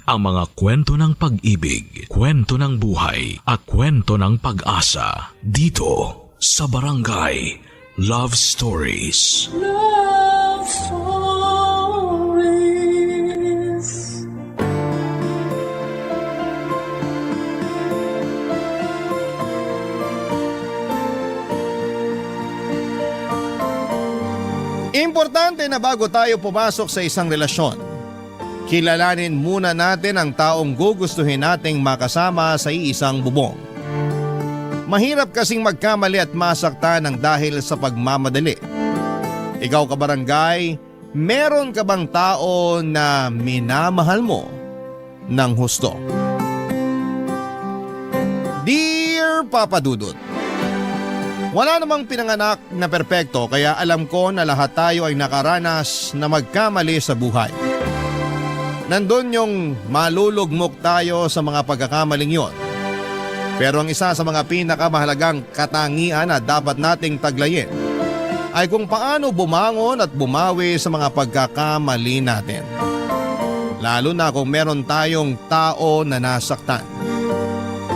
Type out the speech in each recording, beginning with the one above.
ang mga kwento ng pag-ibig, kwento ng buhay at kwento ng pag-asa dito sa Barangay Love Stories. Love Stories. Importante na bago tayo pumasok sa isang relasyon, kilalanin muna natin ang taong gugustuhin nating makasama sa iisang bubong. Mahirap kasing magkamali at masaktan ng dahil sa pagmamadali. Ikaw kabarangay, meron ka bang tao na minamahal mo ng husto? Dear Papa Dudut, wala namang pinanganak na perpekto kaya alam ko na lahat tayo ay nakaranas na magkamali sa buhay. Nandun yung malulugmok tayo sa mga pagkakamaling yon. Pero ang isa sa mga pinakamahalagang katangian na dapat nating taglayin ay kung paano bumangon at bumawi sa mga pagkakamali natin. Lalo na kung meron tayong tao na nasaktan.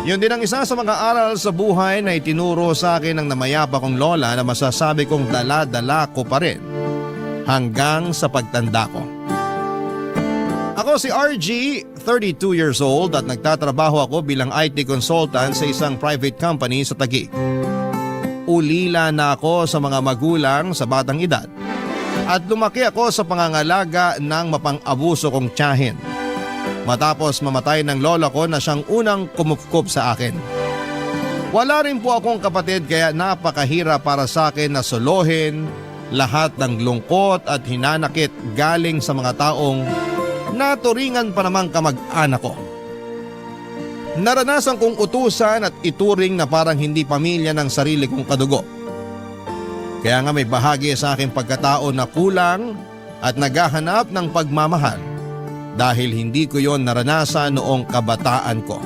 Yun din ang isa sa mga aral sa buhay na itinuro sa akin ng namayapa kong lola na masasabi kong dala-dala ko pa rin hanggang sa pagtanda ko. Ako si RG, 32 years old at nagtatrabaho ako bilang IT consultant sa isang private company sa Taguig. Ulila na ako sa mga magulang sa batang edad at lumaki ako sa pangangalaga ng mapang-abuso kong tiyahin. Matapos mamatay ng lola ko na siyang unang kumupkup sa akin. Wala rin po akong kapatid kaya napakahirap para sa akin na solohin lahat ng lungkot at hinanakit galing sa mga taong naturingan pa namang kamag-anak ko. Naranasan kong utusan at ituring na parang hindi pamilya ng sarili kong kadugo. Kaya nga may bahagi sa aking pagkatao na kulang at naghahanap ng pagmamahal dahil hindi ko yon naranasan noong kabataan ko.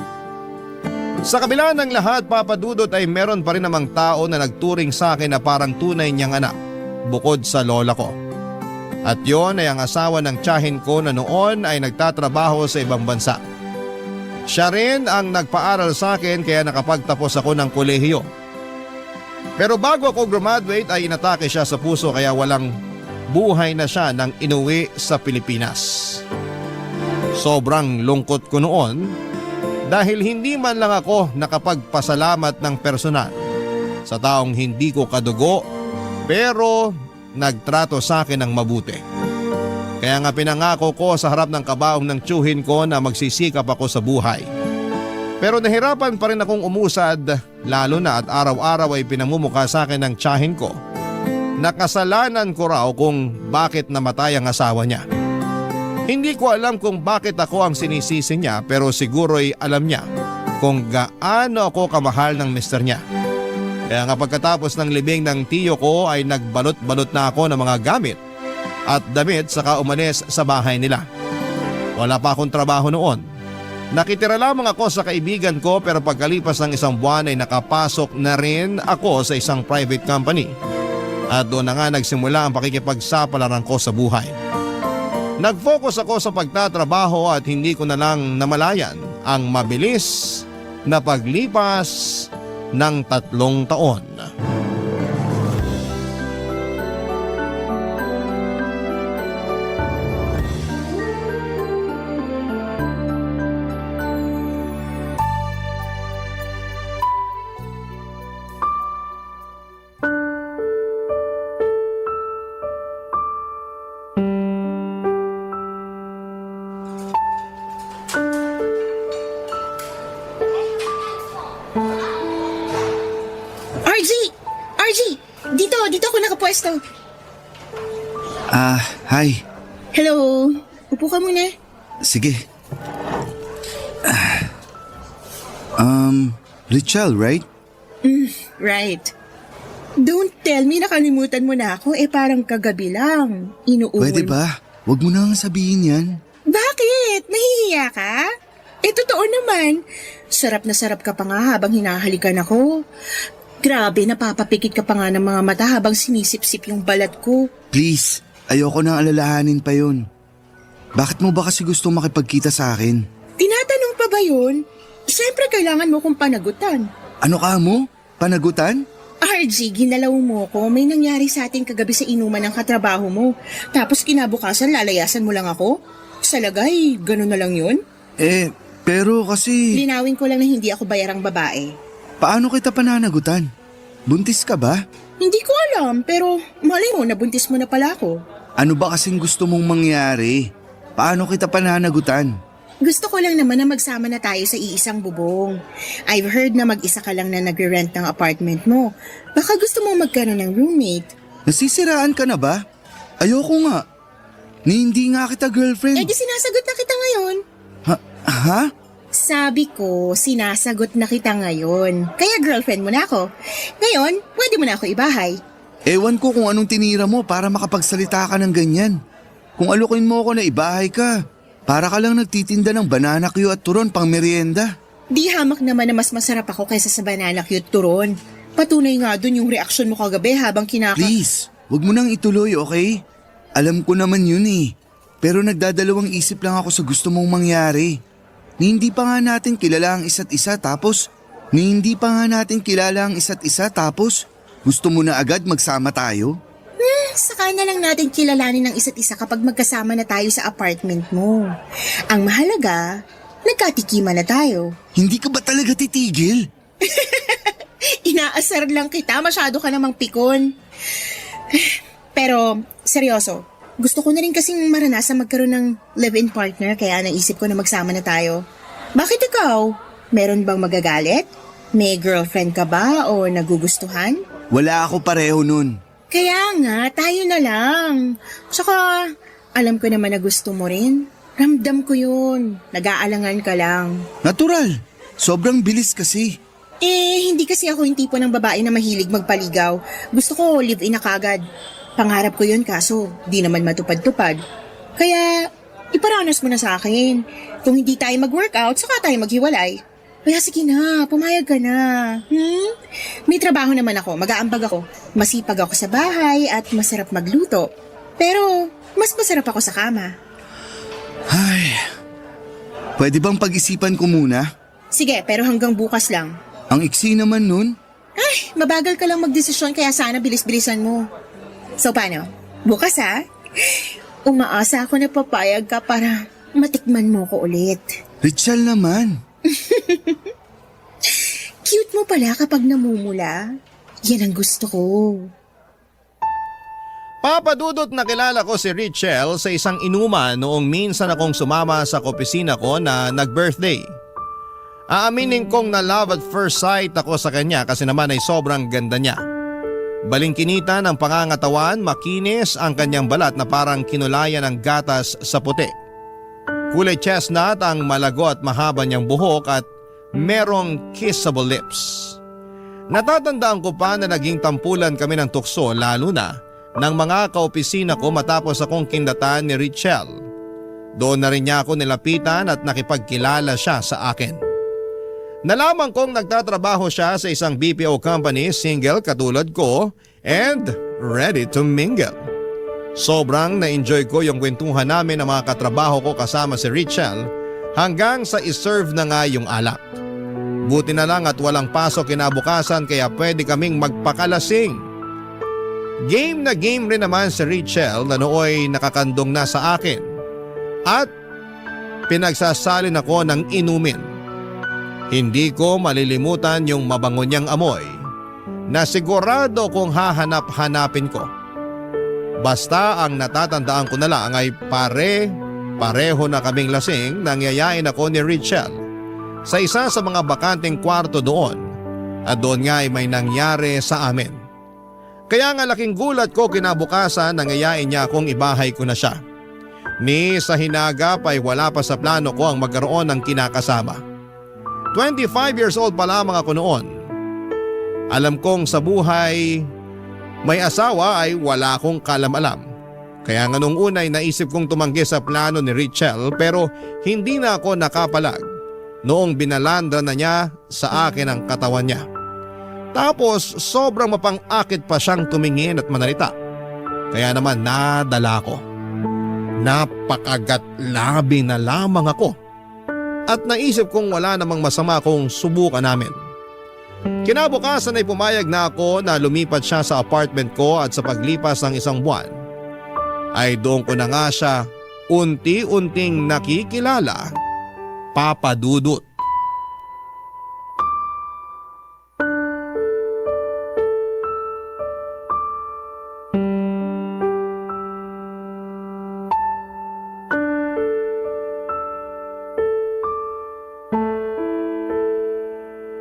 Sa kabila ng lahat, Papa Dudut, ay meron pa rin namang tao na nagturing sa akin na parang tunay niyang anak bukod sa lola ko. At yon ay ang asawa ng tiyahin ko na noon ay nagtatrabaho sa ibang bansa. Siya rin ang nagpaaral sa akin kaya nakapagtapos ako ng kolehiyo. Pero bago ako graduate ay inatake siya sa puso kaya walang buhay na siya nang inuwi sa Pilipinas. Sobrang lungkot ko noon dahil hindi man lang ako nakapagpasalamat ng personal sa taong hindi ko kadugo pero nagtrato sa akin ng mabuti. Kaya nga pinangako ko sa harap ng kabaong ng tiyuhin ko na magsisikap ako sa buhay. Pero nahirapan pa rin akong umusad lalo na at araw-araw ay pinamumukha sa akin ng tiyahin ko na kasalanan ko raw kung bakit namatay ang asawa niya. Hindi ko alam kung bakit ako ang sinisisi niya pero siguro ay alam niya kung gaano ako kamahal ng mister niya. Kaya nga pagkatapos ng libing ng tiyo ko ay nagbalot-balot na ako ng mga gamit at damit saka umalis sa bahay nila. Wala pa akong trabaho noon. Nakitira lamang ako sa kaibigan ko pero pagkalipas ng isang buwan ay nakapasok na rin ako sa isang private company. At doon na nga nagsimula ang pakikipagsapalaran ko sa buhay. Nag-focus ako sa pagtatrabaho at hindi ko na lang namalayan ang mabilis na paglipas ng 3 taon. Dito ako nakapwesto. Hi. Hello. Upo ka muna. Sige. Richelle, right? Right. Don't tell me nakalimutan mo na ako. Parang kagabi lang. Inuuwi. Pwede ba? Huwag mo na nga sabihin yan. Bakit? Nahihiya ka? Totoo naman. Sarap na sarap ka pa nga habang hinahalikan ako. Grabe, napapapikit ka pa nga ng mga mata habang sinisip-sip yung balat ko. Please, ayoko nang alalahanin pa yun. Bakit mo ba kasi gustong makipagkita sa akin? ba yun? Siyempre kailangan mo kong panagutan. Ano ka mo? Panagutan? RG, ginalaw mo ko. May nangyari sa atin kagabi sa inuman ng katrabaho mo. Tapos kinabukasan lalayasan mo lang ako? Sa lagay, ganun na lang yun? Pero kasi... Linawin ko lang na hindi ako bayarang babae. Paano kita pananagutan? Buntis ka ba? Hindi ko alam, pero malay mo, nabuntis mo na pala ako. Ano ba kasing gusto mong mangyari? Paano kita pananagutan? Gusto ko lang naman na magsama na tayo sa iisang bubong. I've heard na mag-isa ka lang na nagre-rent ng apartment mo. Baka gusto mo magkaroon ng roommate. Nasisiraan ka na ba? Ayoko nga. Ni hindi nga kita girlfriend. Di sinasagot na kita ngayon. Ha? Sabi ko, sinasagot na kita ngayon. Kaya girlfriend mo na ako. Ngayon, pwede mo na ako ibahay. Ewan ko kung anong tinira mo para makapagsalita ka ng ganyan. Kung alukin mo ako na ibahay ka, para ka lang nagtitinda ng banana Q at turon pang merienda. Di hamak naman na mas masarap ako kaysa sa banana cute turon. Patunay nga dun yung reaksyon mo kagabi habang Please, wag mo nang ituloy, okay? Alam ko naman yun eh. Pero nagdadalawang isip lang ako sa gusto mong mangyari. Ni hindi pa nga natin kilala ang isa't isa tapos gusto mo na agad magsama tayo? Saka na lang natin kilalanin ng isa't isa kapag magkasama na tayo sa apartment mo. Ang mahalaga, nagkatikiman na tayo. Hindi ka ba talaga titigil? Inaasar lang kita, masyado ka namang pikon. Pero, seryoso, gusto ko na rin kasing maranasan magkaroon ng live-in partner kaya naisip ko na magsama na tayo. Bakit ikaw? Meron bang magagalit? May girlfriend ka ba o nagugustuhan? Wala ako pareho nun. Kaya nga, tayo na lang. Saka, alam ko naman na gusto mo rin. Ramdam ko yun. Nag-aalangan ka lang. Natural. Sobrang bilis kasi. Hindi kasi ako yung tipo ng babae na mahilig magpaligaw. Gusto ko live-in na kagad. Pangarap ko yun kaso di naman matupad-tupad. Kaya, iparanas mo na sa akin. Kung hindi tayo mag-workout, saka tayo maghiwalay. Kaya sige na, pumayag ka na. May trabaho naman ako, mag-aambag ako. Masipag ako sa bahay at masarap magluto. Pero, mas masarap ako sa kama. Ay, pwede bang pag-isipan ko muna? Sige, pero hanggang bukas lang. Ang iksi naman nun. Ay, mabagal ka lang magdesisyon kaya sana bilis-bilisan mo. So paano? Bukas ha? Umaasa ako na papayag ka para matikman mo ko ulit. Richel naman. Cute mo pala kapag namumula. Yan ang gusto ko. Papadudot na kilala ko si Richel sa isang inuman noong minsan akong sumama sa opisina ko na nag-birthday. Aaminin kong na love at first sight ako sa kanya kasi naman ay sobrang ganda niya. Balingkinita ng pangangatawan, makinis ang kanyang balat na parang kinulayan ng gatas sa puti. Kulay chestnut ang malago at mahaba niyang buhok at merong kissable lips. Natatandaan ko pa na naging tampulan kami ng tukso lalo na ng mga kaopisina ko matapos akong kindatan ni Richel. Doon na rin niya ako nilapitan at nakipagkilala siya sa akin. Nalaman kong nagtatrabaho siya sa isang BPO company, single katulad ko and ready to mingle. Sobrang na-enjoy ko yung kwentuhan namin ng mga katrabaho ko kasama si Richel hanggang sa iserve na nga yung alak. Buti na lang at walang pasok kinabukasan kaya pwede kaming magpakalasing. Game na game rin naman si Richel na nooy nakakandong na sa akin at pinagsasalin ako ng inumin. Hindi ko malilimutan yung mabango niyang amoy na sigurado kong hahanap-hanapin ko. Basta ang natatandaan ko na lang ay pareho na kaming lasing nang yayain ako ni Richel sa isa sa mga bakanting kwarto doon at doon nga ay may nangyari sa amin. Kaya nga laking gulat ko kinabukasan nang yayain niya akong ibahay ko na siya. Ni sa hinagap ay wala pa sa plano ko ang magkaroon ng kinakasama. 25 years old pa lamang ako noon. Alam kong sa buhay may asawa ay wala akong kalam-alam. Kaya nga nung una ay naisip kong tumanggi sa plano ni Richel pero hindi na ako nakapalag noong binalandra na niya sa akin ang katawan niya. Tapos sobrang mapang-akit pa siyang tumingin at manalita. Kaya naman nadala ko. Napakagat labi na lamang ako. at naisip kong wala namang masama kung subukan namin. Kinabukasan ay pumayag na ako na lumipat siya sa apartment ko at sa paglipas ng isang buwan ay doon ko na nga siya unti-unting nakikilala, Papa Dudut.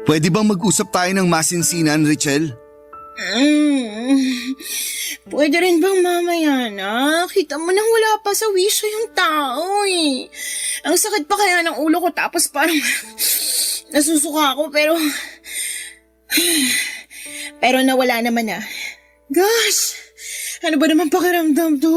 Pwede bang mag-usap tayo ng masinsinan, Richel? Pwede rin bang mamaya na? Kita mo nang wala pa sa wisyo yung tao eh. Ang sakit pa kaya ng ulo ko tapos parang nasusuka ako pero nawala naman na. Gosh, ano ba naman pakiramdam to?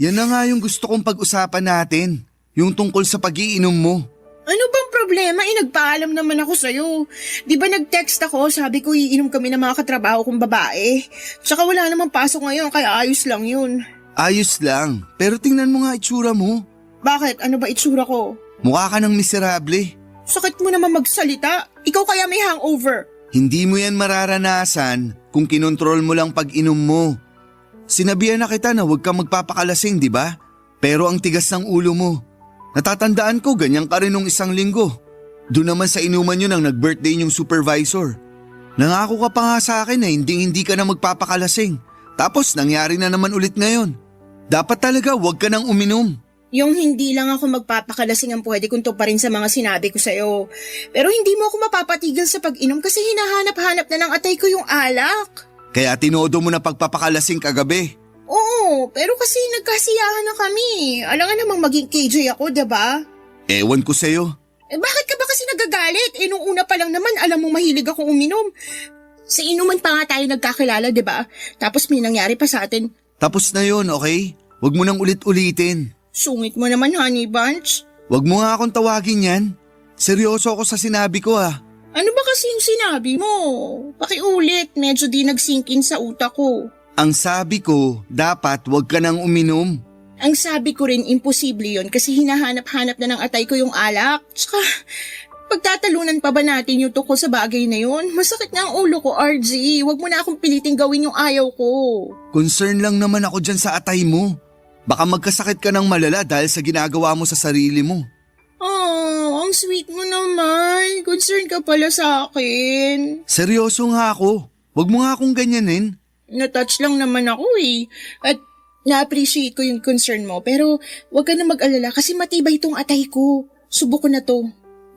Yan na nga yung gusto kong pag-usapan natin. Yung tungkol sa pag-iinom mo. Ano bang problema? Nagpaalam naman ako sa'yo. Di ba nag-text ako, sabi ko iinom kami ng mga katrabaho kong babae. Tsaka wala namang pasok ngayon, kaya ayos lang yun. Ayos lang, pero tingnan mo nga itsura mo. Bakit? Ano ba itsura ko? Mukha ka ng miserable. Sakit mo naman magsalita. Ikaw kaya may hangover. Hindi mo yan mararanasan kung kinontrol mo lang pag-inom mo. Sinabihan na kita na huwag kang magpapakalasing, di ba? Pero ang tigas ng ulo mo. Natatandaan ko ganyan ka rin nung isang linggo. Doon naman sa inuman yun ang nag-birthday yung supervisor. Nangako ka pa nga sa akin na hindi ka na magpapakalasing. Tapos nangyari na naman ulit ngayon. Dapat talaga huwag ka nang uminom. Yung hindi lang ako magpapakalasing ang pwede kong tuparin sa mga sinabi ko sa'yo. Pero hindi mo ako mapapatigil sa pag-inom kasi hinahanap-hanap na ng atay ko yung alak. Kaya tinodo mo na pagpapakalasing kagabi. Oo, pero kasi nagkasiyahan na kami. Alam nga namang maging KJ ako, diba? Ewan ko sa'yo. Bakit ka ba kasi nagagalit? Nung una pa lang naman, alam mo mahilig akong uminom. Sa inuman pa nga tayo nagkakilala, diba? Tapos may nangyari pa sa atin. Tapos na yun, okay? Huwag mo nang ulit-ulitin. Sungit mo naman, Honey Bunch. Huwag mo nga akong tawagin yan. Seryoso ako sa sinabi ko ah. Ano ba kasi yung sinabi mo? Pakiulit, medyo di nag-sink in sa utak ko. Ang sabi ko, dapat huwag ka nang uminom. Ang sabi ko rin, imposible yon kasi hinahanap-hanap na ng atay ko yung alak. Tsaka, pagtatalunan pa ba natin yung tungkol sa bagay na yun? Masakit na ang ulo ko, RG. Huwag mo na akong piliting gawin yung ayaw ko. Concern lang naman ako dyan sa atay mo. Baka magkasakit ka ng malala dahil sa ginagawa mo sa sarili mo. Oh, ang sweet mo naman. Concern ka pala sa akin. Seryoso nga ako. Huwag mo nga akong ganyanin. Na-touch lang naman ako eh. At na-appreciate ko yung concern mo. Pero huwag ka na mag-alala kasi matibay itong atay ko. Subok ko na to.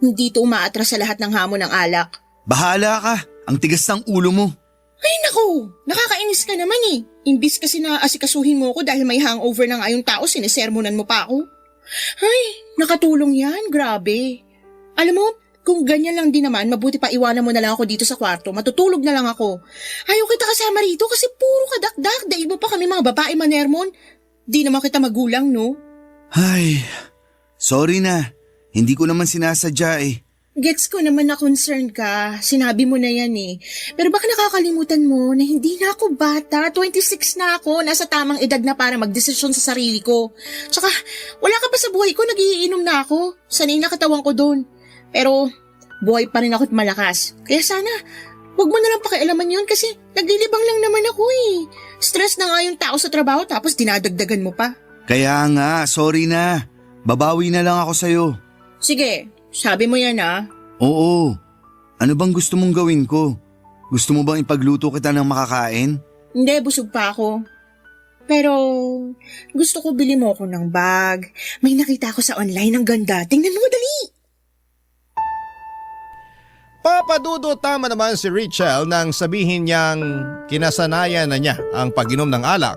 Hindi to umaatras sa lahat ng hamon ng alak. Bahala ka. Ang tigas ng ulo mo. Ay naku, nakakainis ka naman eh. Imbis kasi na asikasuhin mo ako dahil may hangover na nga yung tao, sinesermonan mo pa ako. Ay, nakatulong yan, grabe. Alam mo, kung ganyan lang din naman, mabuti pa iwanan mo na lang ako dito sa kwarto. Matutulog na lang ako. Ayaw kita kasama rito kasi puro kadakdak. Daig mo pa kami mga babae manermon. Di naman kita magulang, no? Ay, sorry na. Hindi ko naman sinasadya eh. Gets ko naman na concerned ka. Sinabi mo na yan eh. Pero baka nakakalimutan mo na hindi na ako bata. 26 na ako. Nasa tamang edad na para magdesisyon sa sarili ko. Tsaka, wala ka pa sa buhay ko. Nagiinom na ako. Sanay na katawan ko doon. Pero, buhay pa rin ako't malakas. Kaya sana, huwag mo na lang pakialaman yun kasi naglilibang lang naman ako eh. Stress na nga yung tao sa trabaho tapos dinadagdagan mo pa. Kaya nga, sorry na. Babawi na lang ako sa'yo. Sige, sabi mo yan ah. Oo. Ano bang gusto mong gawin ko? Gusto mo bang ipagluto kita ng makakain? Hindi, busog pa ako. Pero, gusto ko bili mo ako ng bag. May nakita ko sa online ang ganda. Tingnan mo, dali! Papa Dudo, tama naman si Richel nang sabihin niyang kinasanayan na niya ang pag-inom ng alak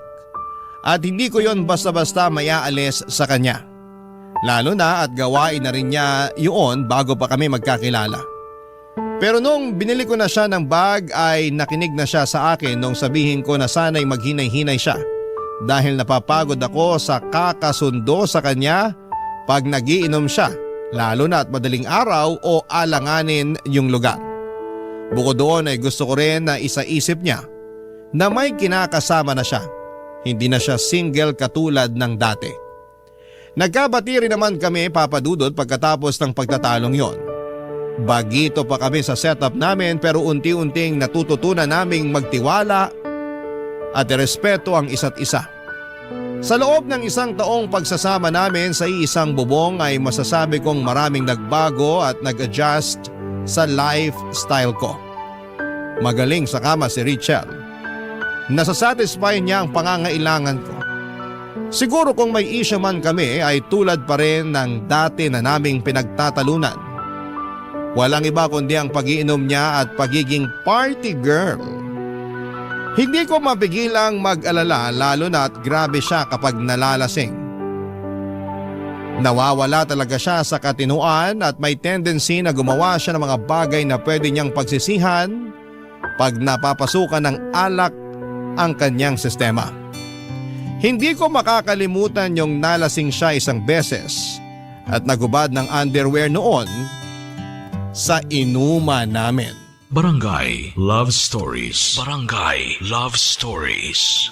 at hindi ko yon basta-basta mayaalis sa kanya. Lalo na at gawain na rin niya yun bago pa kami magkakilala. Pero nung binili ko na siya ng bag ay nakinig na siya sa akin nung sabihin ko na sana'y maghinay-hinay siya dahil napapagod ako sa kakasundo sa kanya pag nagiinom siya. Lalo na at madaling araw o alanganin yung lugar. Bukod doon ay gusto ko rin na isaisip niya na may kinakasama na siya. Hindi na siya single katulad ng dati. Nagkabati rin naman kami, Papa Dudut, pagkatapos ng pagtatalong yon. Bagito pa kami sa setup namin pero unti-unting natututunan naming magtiwala at irespeto ang isa't isa. Sa loob ng 1 taong pagsasama namin sa iisang bubong ay masasabi kong maraming nagbago at nag-adjust sa lifestyle ko. Magaling sa kama si Richelle. Nasasatisfy niya ang pangangailangan ko. Siguro kung may issue man kami ay tulad pa rin ng dati na naming pinagtatalunan. Walang iba kundi ang pag-iinom niya at pagiging party girl. Hindi ko mapigilang mag-alala lalo na at grabe siya kapag nalalasing. Nawawala talaga siya sa katinuan at may tendency na gumawa siya ng mga bagay na pwede niyang pagsisihan pag napapasukan ng alak ang kanyang sistema. Hindi ko makakalimutan yung nalasing siya isang beses at nagubad ng underwear noon sa inuman namin. Barangay Love Stories. Barangay Love Stories.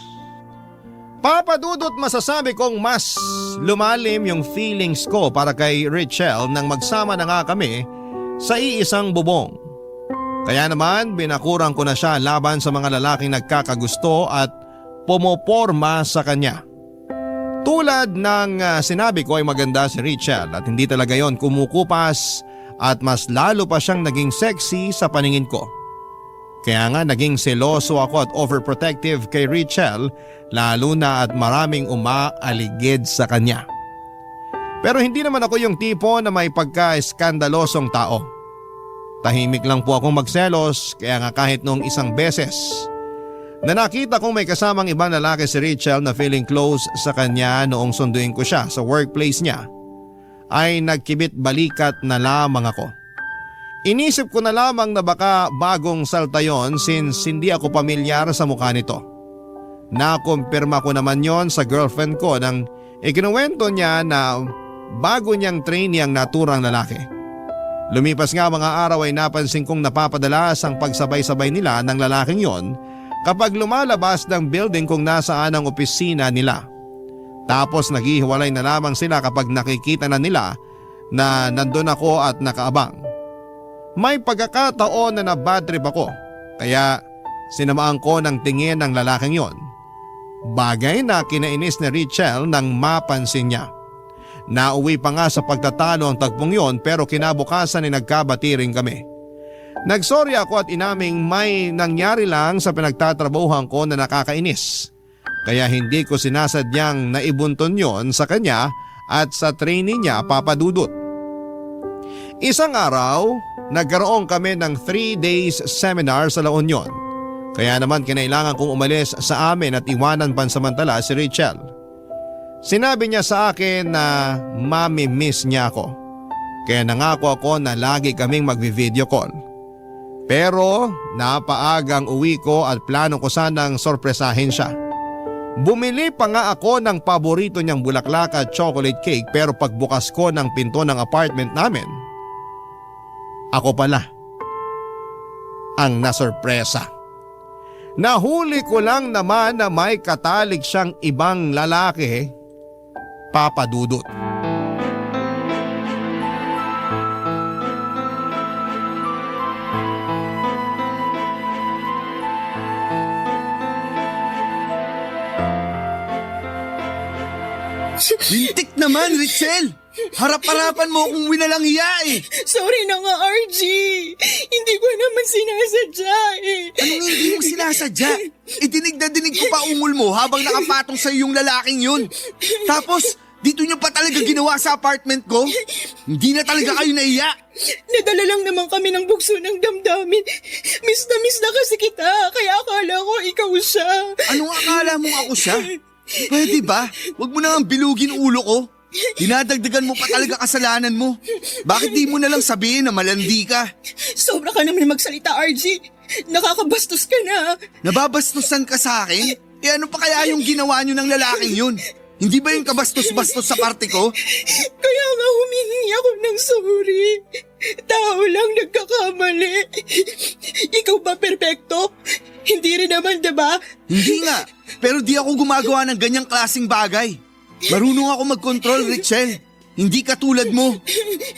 Papa Dudut, masasabi kong mas lumalim yung feelings ko para kay Richelle nang magsama na nga kami sa iisang bubong. Kaya naman binakurang ko na siya laban sa mga lalaking nagkakagusto at pumoporma sa kanya. Tulad ng sinabi ko ay maganda si Richelle at hindi talaga yon kumukupas at mas lalo pa siyang naging sexy sa paningin ko. Kaya nga naging seloso ako at overprotective kay Richelle lalo na at maraming umaaligid sa kanya. Pero hindi naman ako yung tipo na may pagka-eskandalosong tao. Tahimik lang po akong magselos kaya nga kahit noong isang beses na nakita kong may kasamang ibang lalaki si Richelle na feeling close sa kanya noong sunduin ko siya sa workplace niya, ay nagkibit balikat na lamang ako. Inisip ko na lamang na baka bagong salta yon since hindi ako pamilyar sa mukha nito. Nakumpirma ko naman yon sa girlfriend ko nang ikinuwento niya na bago niyang trainee ang naturang lalaki. Lumipas nga mga araw ay napansin kong napapadalas ang pagsabay-sabay nila ng lalaking yon kapag lumalabas ng building kung nasaan ang opisina nila. Tapos naghihiwalay na lamang sila kapag nakikita na nila na nandun ako at nakaabang. May pagkakataon na nabad trip ako kaya sinamaan ko ng tingin ng lalaking yon. Bagay na kinainis ni Richelle nang mapansin niya. Nauwi pa nga sa pagtatalo ang tagpong yon pero kinabukasan ay nagkabati rin kami. Nagsorry ako at inaming may nangyari lang sa pinagtatrabahuhan ko na nakakainis. Kaya hindi ko sinasadyang naibunton yon sa kanya at sa trainee niya, Papa Dudut. Isang araw, nagkaroon kami ng 3 days seminar sa La Union. Kaya naman kinailangan kong umalis sa amin at iwanan pansamantala si Richelle. Sinabi niya sa akin na mami-miss niya ako. Kaya nangako ako na lagi kaming magvi-video call. Pero napaagang uwi ko at plano ko sanang sorpresahin siya. Bumili pa nga ako ng paborito niyang bulaklak at chocolate cake pero pagbukas ko ng pinto ng apartment namin, ako pala ang nasorpresa. Nahuli ko lang naman na may katalik siyang ibang lalaki, Papa Dudut. Lintik naman, Richelle! Harap-harapan mo kung winalang hiya eh! Sorry na nga, RG. Hindi ko naman sinasadya eh. Anong hindi mo sinasadya? Dinig na dinig ko pa ungol mo habang nakapatong sa'yo yung lalaking yun. Tapos, dito nyo pa talaga ginawa sa apartment ko? Hindi na talaga kayo nahiya. Nadala lang naman kami ng bugso ng damdamin. Miss na kasi kita, kaya akala ko ikaw siya. Anong akala mo ako siya? Pwede ba? Huwag mo nang bilugin ulo ko. Dinadagdagan mo pa talaga kasalanan mo. Bakit di mo na lang sabihin na malandi ka? Sobra ka naman magsalita, RG. Nakakabastos ka na. Nababastusan ka sa akin? Ano pa kaya yung ginawa nyo ng lalaking yun? Hindi ba yung kabastos-bastos sa parte ko? Kaya nga humingi ako ng sorry. Tao lang nagkakamali. Ikaw ba perpekto? Hindi rin naman, diba? Hindi nga, pero di ako gumagawa ng ganyang klaseng bagay. Marunong ako mag-control, Richelle. Hindi katulad mo.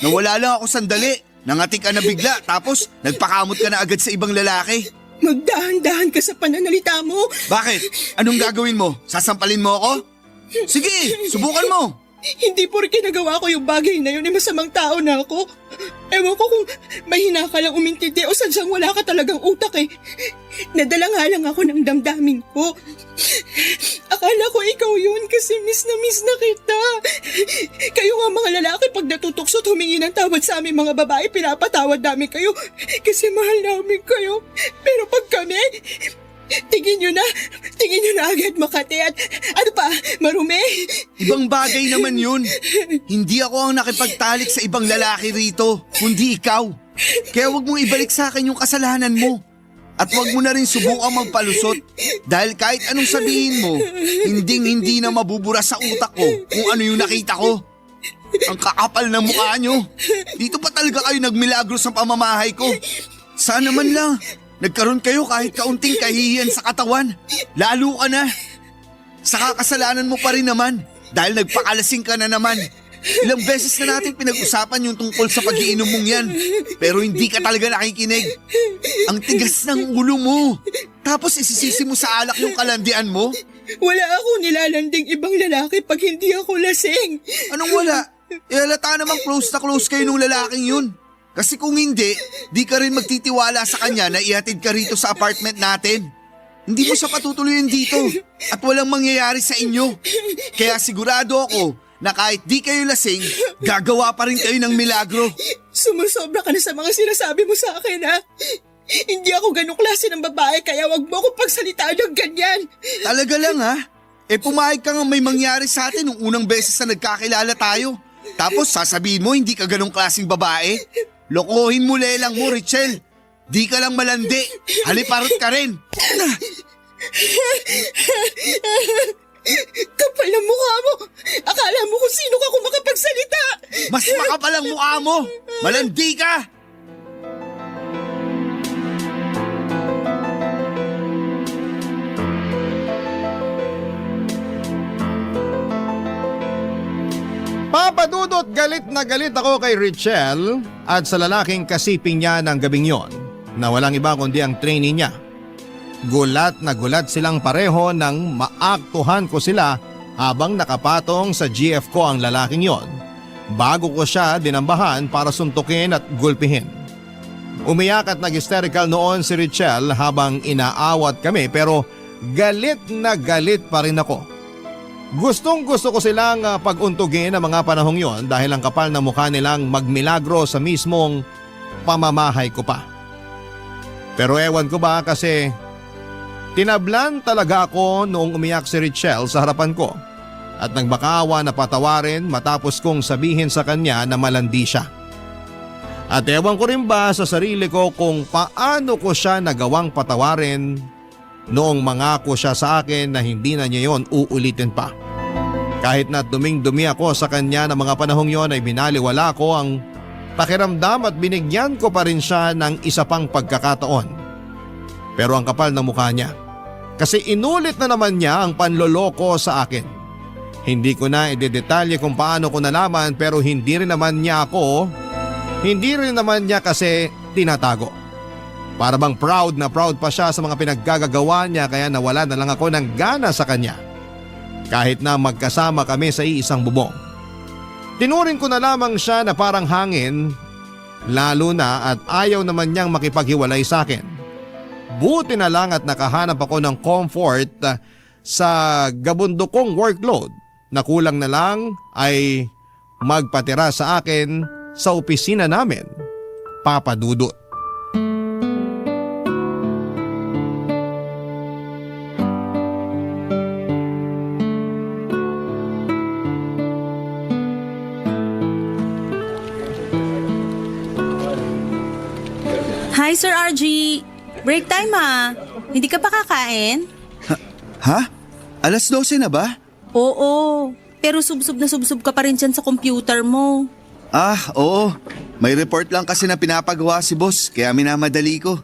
Nawala lang ako sandali. Nangati ka na bigla tapos nagpakamot ka na agad sa ibang lalaki. Magdahan-dahan ka sa pananalita mo. Bakit? Anong gagawin mo? Sasampalin mo ako? Sige, subukan mo. Hindi porke nagawa ko yung bagay na yun, masamang tao na ako. Ewan ko kung mahina ka lang umintindi o sadyang wala ka talagang utak eh. Nadala nga lang ako ng damdamin ko. Akala ko ikaw yun kasi miss na kita. Kayo nga mga lalaki pag natutukso at humingi ng tawad sa aming mga babae, pinapatawad namin kayo kasi mahal namin kayo. Pero pag kami, tingin nyo na agad Makati at ano pa, marumi. Ibang bagay naman yun. Hindi ako ang nakipagtalik sa ibang lalaki rito, kundi ikaw. Kaya wag mong ibalik sa akin yung kasalanan mo. At wag mo na rin subukang magpalusot. Dahil kahit anong sabihin mo, hindi na mabubura sa utak ko kung ano yung nakita ko. Ang kakapal ng mukha nyo. Dito pa talaga kayo nagmilagro sa pamamahay ko. Sana man lang nagkaroon kayo kahit kaunting kahihiyan sa katawan. Lalo ka na. Sa kakasalanan mo pa rin naman dahil nagpakalasing ka na naman. Ilang beses na natin pinag-usapan yung tungkol sa pag-iinom mong yan. Pero hindi ka talaga nakikinig. Ang tigas ng ulo mo. Tapos isisisi mo sa alak yung kalandian mo? Wala akong nilalanding ibang lalaki pag hindi ako lasing. Anong wala? Halata namang close na close kayo nung lalaking yun. Kasi kung hindi, di ka rin magtitiwala sa kanya na ihatid ka rito sa apartment natin. Hindi mo siya patutuloyin dito at walang mangyayari sa inyo. Kaya sigurado ako na kahit di kayo lasing, gagawa pa rin kayo ng milagro. Sumusobra ka na sa mga sinasabi mo sa akin, ha? Hindi ako ganong klase ng babae kaya wag mo akong pagsalitaan ng ganyan. Talaga lang ha? Pumayag ka nga may mangyari sa atin nung unang beses na nagkakilala tayo. Tapos sasabihin mo hindi ka ganong klaseng babae? Lokohin mo lelang mo, Richelle. Di ka lang malandi. Haliparot ka rin. Kapal ng mukha mo. Akala mo kung sino ka kung makapagsalita. Mas makapal ang mukha mo. Malandi ka. Papadudot galit na galit ako kay Richelle at sa lalaking kasiping niya ng gabing yon na walang iba kundi ang trainee niya. Gulat na gulat silang pareho nang maaktuhan ko sila habang nakapatong sa GF ko ang lalaking yon bago ko siya dinambahan para suntukin at gulpihin. Umiyak at nag-hysterical noon si Richelle habang inaawat kami pero galit na galit pa rin ako. Gustong gusto ko silang pag-untugin ang mga panahong yon dahil ang kapal na mukha nilang magmilagro sa mismong pamamahay ko pa. Pero ewan ko ba kasi tinablan talaga ako noong umiyak si Richelle sa harapan ko at nagbakaawa na patawarin matapos kong sabihin sa kanya na malandi siya. At ewan ko rin ba sa sarili ko kung paano ko siya nagawang patawarin noong mangako siya sa akin na hindi na niya yon uulitin pa. Kahit na duming-dumi ako sa kanya ng mga panahong yon ay binaliwala ko ang pakiramdam at binigyan ko pa rin siya ng isa pang pagkakataon. Pero ang kapal ng mukha niya. Kasi inulit na naman niya ang panloloko sa akin. Hindi ko na idedetalye kung paano ko nalaman pero hindi rin naman niya kasi tinatago. Para bang proud na proud pa siya sa mga pinaggagawa niya kaya nawala na lang ako ng gana sa kanya. Kahit na magkasama kami sa iisang bubong. Tinuring ko na lamang siya na parang hangin, lalo na at ayaw naman niyang makipaghiwalay sa akin. Buti na lang at nakahanap ako ng comfort sa gabundokong workload na kulang na lang ay magpatira sa akin sa opisina namin, Papa Dudut. Hi, Sir RG. Break time Hindi ka pa kakain? Ha? Alas 12 na ba? Oo, pero subsob na subsob ka pa rin dyan sa computer mo. Oo. May report lang kasi na pinapagawa si boss kaya minamadali ko.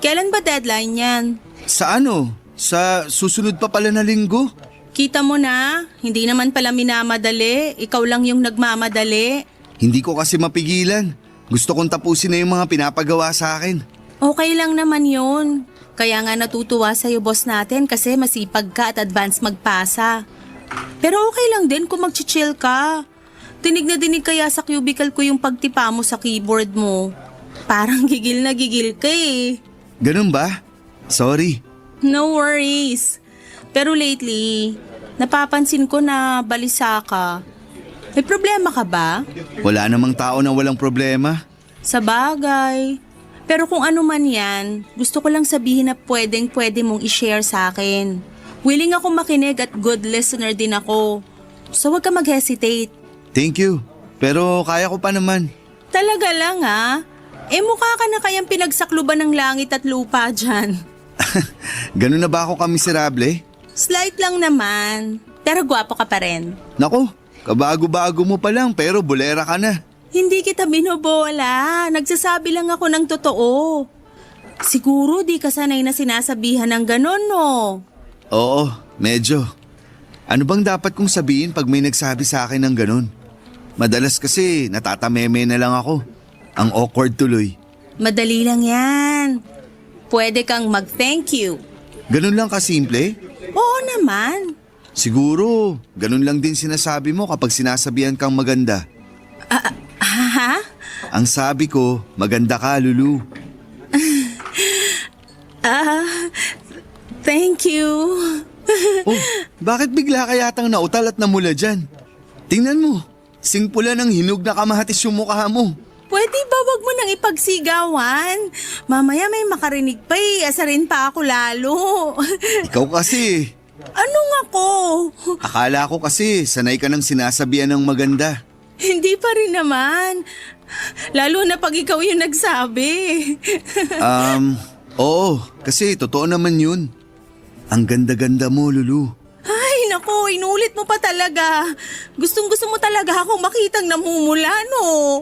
Kailan ba deadline yan? Sa ano? Sa susunod pa pala na linggo? Kita mo na, hindi naman pala minamadali. Ikaw lang yung nagmamadali. Hindi ko kasi mapigilan. Gusto kong tapusin na yung mga pinapagawa sa akin. Okay lang naman yun. Kaya nga natutuwa sa'yo boss natin kasi masipag ka at advance magpasa. Pero okay lang din kung mag-chill ka. Dinig na dinig kaya sa cubicle ko yung pagtipa mo sa keyboard mo. Parang gigil na gigil ka eh. Ganun ba? Sorry. No worries. Pero lately, napapansin ko na balisa ka. May problema ka ba? Wala namang tao na walang problema. Sa bagay. Pero kung ano man yan, gusto ko lang sabihin na pwede mong i-share sa akin. Willing ako makinig at good listener din ako. So huwag ka mag-hesitate. Thank you. Pero kaya ko pa naman. Talaga lang ha? Mukha ka na kayang pinagsakluban ng langit at lupa dyan. Ganun na ba ako kamiserable? Slight lang naman. Pero gwapo ka pa rin. Nako, kabago-bago mo pa lang pero bulera ka na. Hindi kita binobola. Nagsasabi lang ako ng totoo. Siguro di ka sanay na sinasabihan ng ganon, no? Oo, medyo. Ano bang dapat kong sabihin pag may nagsabi sa akin ng ganon? Madalas kasi natatameme na lang ako. Ang awkward tuloy. Madali lang yan. Pwede kang mag-thank you. Ganun lang kasimple? Oo naman. Siguro, ganun lang din sinasabi mo kapag sinasabihan kang maganda. Ha? Ang sabi ko, maganda ka, Lulu. Thank you. Oh, bakit bigla ka yatang nautal at namula dyan? Tingnan mo, singpula ng hinog na kamahatis yung mukha mo. Pwede ba wag mo nang ipagsigawan? Mamaya may makarinig pa eh. Asarin pa ako lalo. Ikaw kasi, Anong ako? akala ko kasi sanay ka ng sinasabihan ng maganda. Hindi pa rin naman. Lalo na pag ikaw yung nagsabi. Oo, kasi totoo naman yun. Ang ganda-ganda mo, Lulu. Ay, nako, inulit mo pa talaga. Gustong-gusto mo talaga akong makitang namumula, no?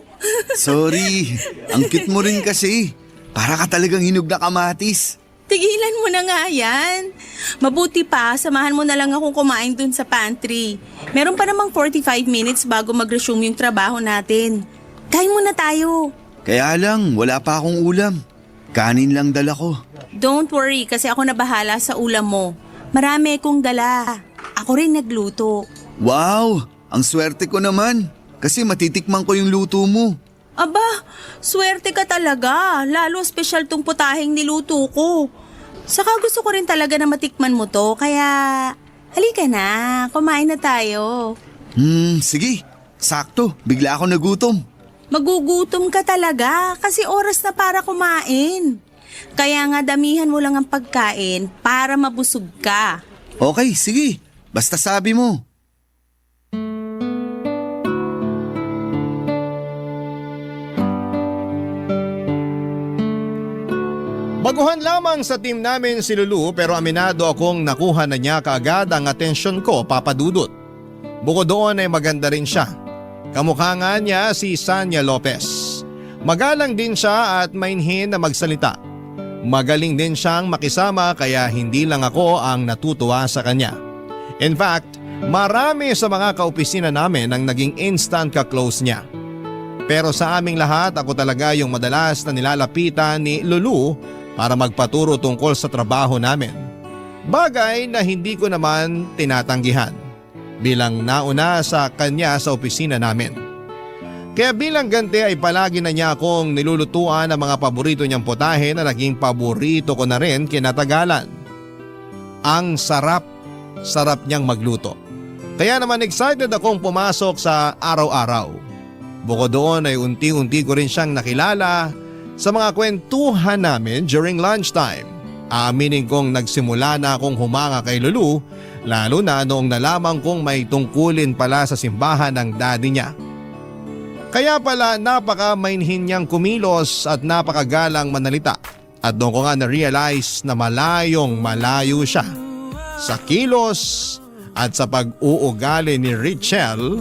Sorry, ang cute mo rin kasi. Para ka talagang hinog na kamatis. Tigilan mo na nga yan. Mabuti pa, samahan mo na lang akong kumain dun sa pantry. Meron pa namang 45 minutes bago mag-resume yung trabaho natin. Kain muna tayo. Kaya lang, wala pa akong ulam. Kanin lang dala ko. Don't worry kasi ako na bahala sa ulam mo. Marami kong dala. Ako rin nagluto. Wow, ang swerte ko naman. Kasi matitikman ko yung luto mo. Aba, swerte ka talaga. Lalo special tong putaheng niluto ko. Saka gusto ko rin talaga na matikman mo to. Kaya, halika na. Kumain na tayo. Sige. Sakto, bigla ako nagutom. Magugutom ka talaga kasi oras na para kumain. Kaya nga damihan mo lang ang pagkain para mabusog ka. Okay, sige. Basta sabi mo. Baguhan lamang sa team namin si Lulu pero aminado akong nakuha na niya kaagad ang atensyon ko, Papa Dudut. Bukod doon ay maganda rin siya. Kamukha nga niya si Sanya Lopez. Magalang din siya at mainhin na magsalita. Magaling din siyang makisama kaya hindi lang ako ang natutuwa sa kanya. In fact, marami sa mga kaopisina namin ang naging instant ka-close niya. Pero sa aming lahat ako talaga yung madalas na nilalapitan ni Lulu para magpaturo tungkol sa trabaho namin. Bagay na hindi ko naman tinatanggihan bilang nauna sa kanya sa opisina namin. Kaya bilang ganti ay palagi na niya akong nilulutuan ng mga paborito niyang putahe na naging paborito ko na rin kinatagalan. Ang sarap niyang magluto. Kaya naman excited akong pumasok sa araw-araw. Bukod doon ay unti-unti ko rin siyang nakilala sa mga kwentuhan namin during lunchtime. Aminin kong nagsimula na akong humanga kay Lulu, lalo na noong nalaman kong may tungkulin pala sa simbahan ng daddy niya. Kaya pala napaka-mainhin niyang kumilos at napakagalang manalita. At doon ko nga na-realize na malayong malayo siya sa kilos at sa pag-uugali ni Richelle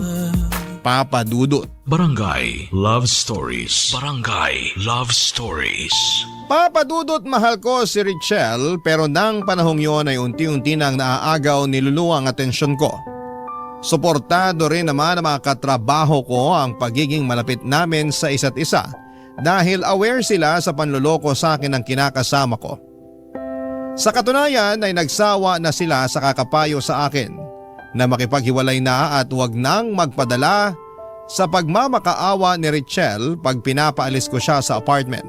Papa Dudut. Barangay Love Stories. Barangay Love Stories. Papa Dudut, mahal ko si Richelle, pero nang panahong yon ay unti-unti nang naaagaw ni Lulu ang atensyon ko. Suportado rin naman ang mga katrabaho ko ang pagiging malapit namin sa isa't isa dahil aware sila sa panloloko sa akin ng kinakasama ko. Sa katunayan ay nagsawa na sila sa kakapayo sa akin na makipaghiwalay na at huwag nang magpadala sa pagmamakaawa ni Richelle pag pinapaalis ko siya sa apartment.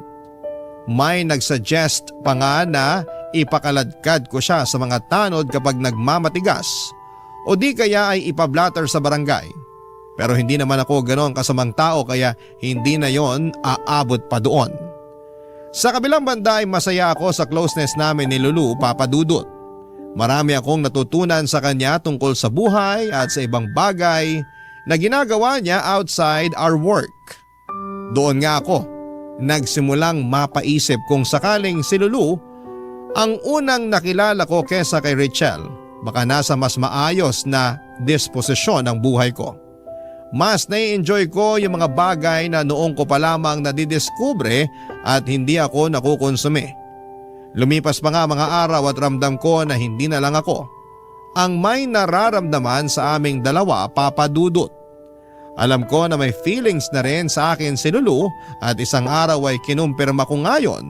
May nagsuggest pa nga na ipakaladkad ko siya sa mga tanod kapag nagmamatigas o di kaya ay ipablatter sa barangay. Pero hindi naman ako ganoon kasamang tao kaya hindi na yon aabot pa doon. Sa kabilang banda ay masaya ako sa closeness namin ni Lulu, Papa Dudut. Marami akong natutunan sa kanya tungkol sa buhay at sa ibang bagay na ginagawa niya outside our work. Doon nga ako nagsimulang mapaisip kung sakaling si Lulu ang unang nakilala ko kesa kay Richelle, baka nasa mas maayos na disposisyon ang buhay ko. Mas nai-enjoy ko yung mga bagay na noong ko pa lamang nadidiskubre at hindi ako nakukonsumi. Lumipas pa nga mga araw at ramdam ko na hindi na lang ako ang may nararamdaman sa aming dalawa, Papa Dudut. Alam ko na may feelings na rin sa akin si Lulu at isang araw ay kinumpirma ko ngayon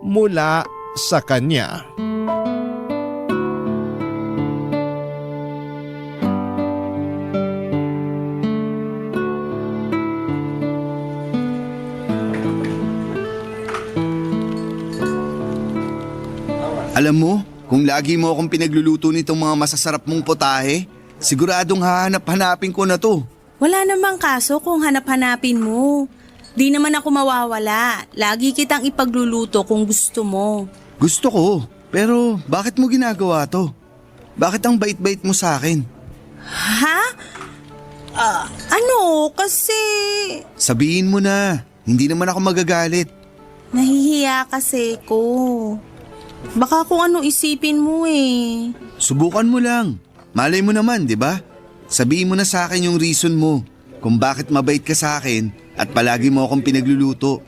mula sa kanya. Alam mo, kung lagi mo akong pinagluluto nitong mga masasarap mong potahe, siguradong hahanap-hanapin ko na to. Wala namang kaso kung hanap-hanapin mo. Di naman ako mawawala. Lagi kitang ipagluluto kung gusto mo. Gusto ko, pero bakit mo ginagawa to? Bakit ang bait-bait mo sa akin? Ha? Kasi Sabihin mo na, hindi naman ako magagalit. nahihiya kasi ko. Baka kung ano isipin mo eh. Subukan mo lang. Malay mo naman, di ba? Sabihin mo na sa akin yung reason mo kung bakit mabait ka sa akin at palagi mo akong pinagluluto.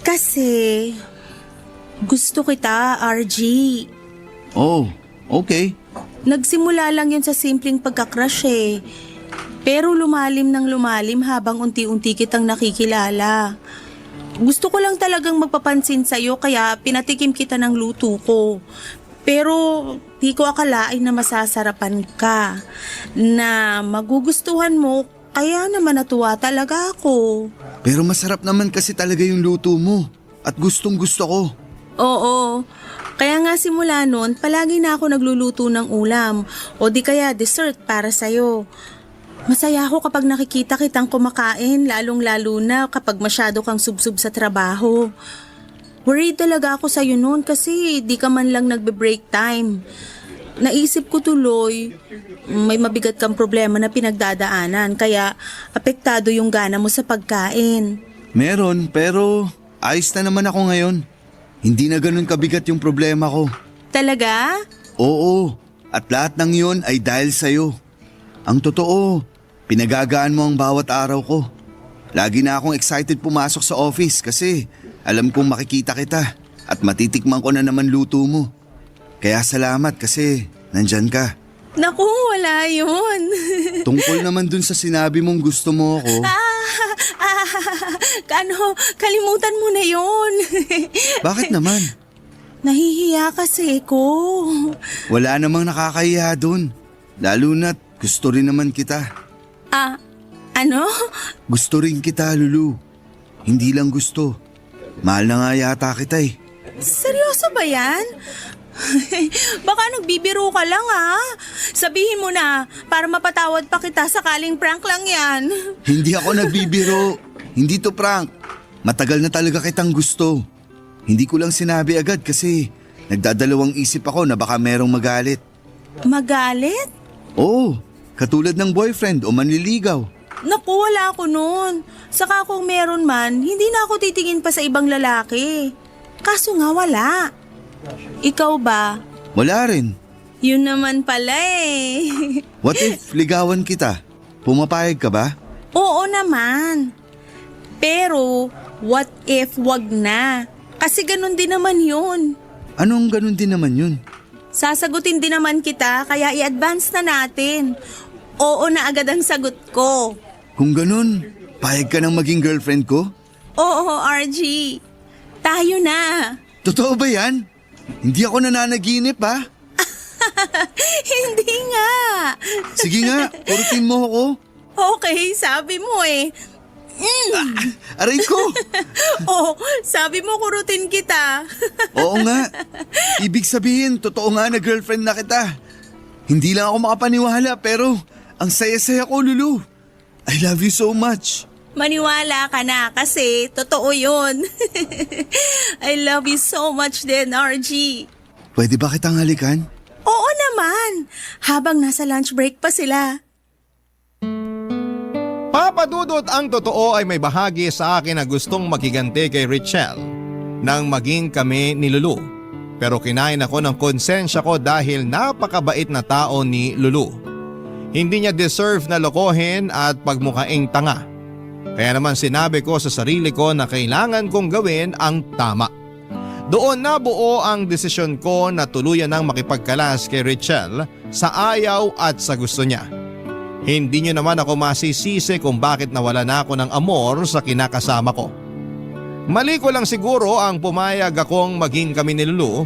Kasi gusto kita, RG. Oh, okay. Nagsimula lang yun sa simpleng pagkakrush eh. Pero lumalim ng lumalim habang unti-unti kitang nakikilala. Gusto ko lang talagang magpapansin sa'yo kaya pinatikim kita ng luto ko. Pero di ko akalain na masasarapan ka, na magugustuhan mo, kaya naman natuwa talaga ako. Pero masarap naman kasi talaga yung luto mo at gustong gusto ko. Oo, kaya nga simula noon palagi na ako nagluluto ng ulam o di kaya dessert para sa'yo. Masaya ako kapag nakikita kitang kumakain, lalong-lalo na kapag masyado kang subsub sa trabaho. Worried talaga ako sa'yo noon kasi di ka man lang nagbe-break time. Naisip ko tuloy, may mabigat kang problema na pinagdadaanan kaya apektado yung gana mo sa pagkain. Meron, pero ayos na naman ako ngayon. Hindi na ganun kabigat yung problema ko. Talaga? Oo, at lahat ng yun ay dahil sa'yo. Ang totoo, pinagagaan mo ang bawat araw ko. Lagi na akong excited pumasok sa office kasi alam kong makikita kita at matitikman ko na naman luto mo. Kaya salamat kasi nandyan ka. Naku, wala yun. Tungkol naman dun sa sinabi mong gusto mo ako. Kalimutan mo na yun. Bakit naman? Nahihiya kasi ko. Wala namang nakakahiya dun. Lalo na't gusto rin naman kita. Ano? Gusto rin kita, Lulu. Hindi lang gusto. Mahal na nga yata kita eh. Seryoso ba yan? Baka nagbibiro ka lang Sabihin mo na para mapatawad pa kita sakaling prank lang yan. Hindi ako nagbibiro. Hindi to prank. Matagal na talaga kitang gusto. Hindi ko lang sinabi agad kasi nagdadalawang isip ako na baka merong magalit. Magalit? Oo, katulad ng boyfriend o manliligaw. Naku, wala ako nun. Saka kung meron man, hindi na ako titingin pa sa ibang lalaki. Kaso nga wala. Ikaw ba? Wala rin. Yun naman pala eh. What if ligawan kita? Pumapayag ka ba? Oo naman. Pero, what if wag na? Kasi ganun din naman yun. Anong ganun din naman yun? Sasagutin din naman kita, kaya i-advance na natin. Oo na agad ang sagot ko. Kung ganun, payag ka nang maging girlfriend ko? Oo, RG. Tayo na. Totoo ba yan? Hindi ako nananaginip ha? Hindi nga. Sige nga, kurutin mo ako. Okay, sabi mo eh. Aray ko! Oh, sabi mo kurutin kita. Oo nga. Ibig sabihin, totoo nga na girlfriend na kita. Hindi lang ako makapaniwala pero ang saya-saya ko, Lulu. I love you so much. Maniwala ka na kasi totoo yun. I love you so much din, RG. Pwede ba kitang halikan? Oo naman. Habang nasa lunch break pa sila. Papa Dudut, ang totoo ay may bahagi sa akin na gustong makiganti kay Richelle nang maging kami ni Lulu. Pero kinain ako ng konsensya ko dahil napakabait na tao ni Lulu. Hindi niya deserve na lokohin at pagmukaing tanga. Kaya naman sinabi ko sa sarili ko na kailangan kong gawin ang tama. Doon nabuo ang desisyon ko na tuluyan ng makipagkalas kay Richelle sa ayaw at sa gusto niya. Hindi niyo naman ako masisisi kung bakit nawala na ako ng amor sa kinakasama ko. Mali ko lang siguro ang pumayag akong maging kami ni Lulu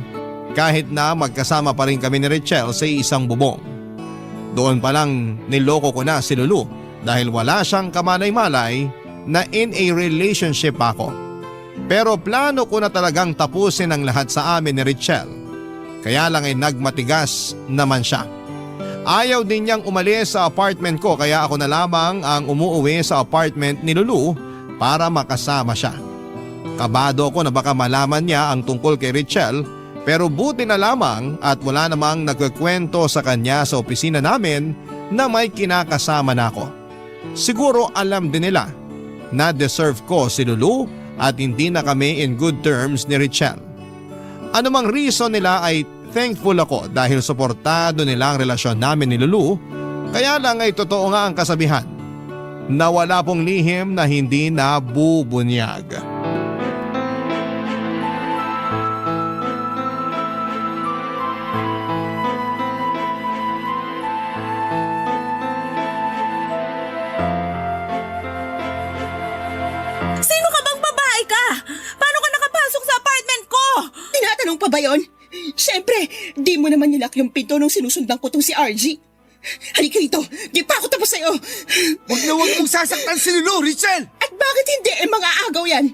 kahit na magkasama pa rin kami ni Richelle sa isang bubong. Doon pa lang niloko ko na si Lulu dahil wala siyang kamalay-malay na in a relationship ako. Pero plano ko na talagang tapusin ang lahat sa amin ni Richelle. Kaya lang ay nagmatigas naman siya. Ayaw din niyang umalis sa apartment ko kaya ako na lamang ang umuuwi sa apartment ni Lulu para makasama siya. Kabado ako na baka malaman niya ang tungkol kay Richelle pero buti na lamang at wala namang nagkukwento sa kanya sa opisina namin na may kinakasama na ako. Siguro alam din nila na deserve ko si Lulu at hindi na kami in good terms ni Richelle. Anumang reason nila ay thankful ako dahil suportado nila ang relasyon namin ni Lulu, kaya lang ay totoo nga ang kasabihan na wala pong lihim na hindi nabubunyag. Sino ka bang babae ka? Paano ka nakapasok sa apartment ko? Tinatanong pa ba yon? Siyempre, di mo naman nilak yung pinto nung sinusundan ko tong si RG. Halika rito, di pa ako tapos sa'yo. Huwag na huwag mong sasaktan si Lulu, Richelle! At bakit hindi mga agaw yan?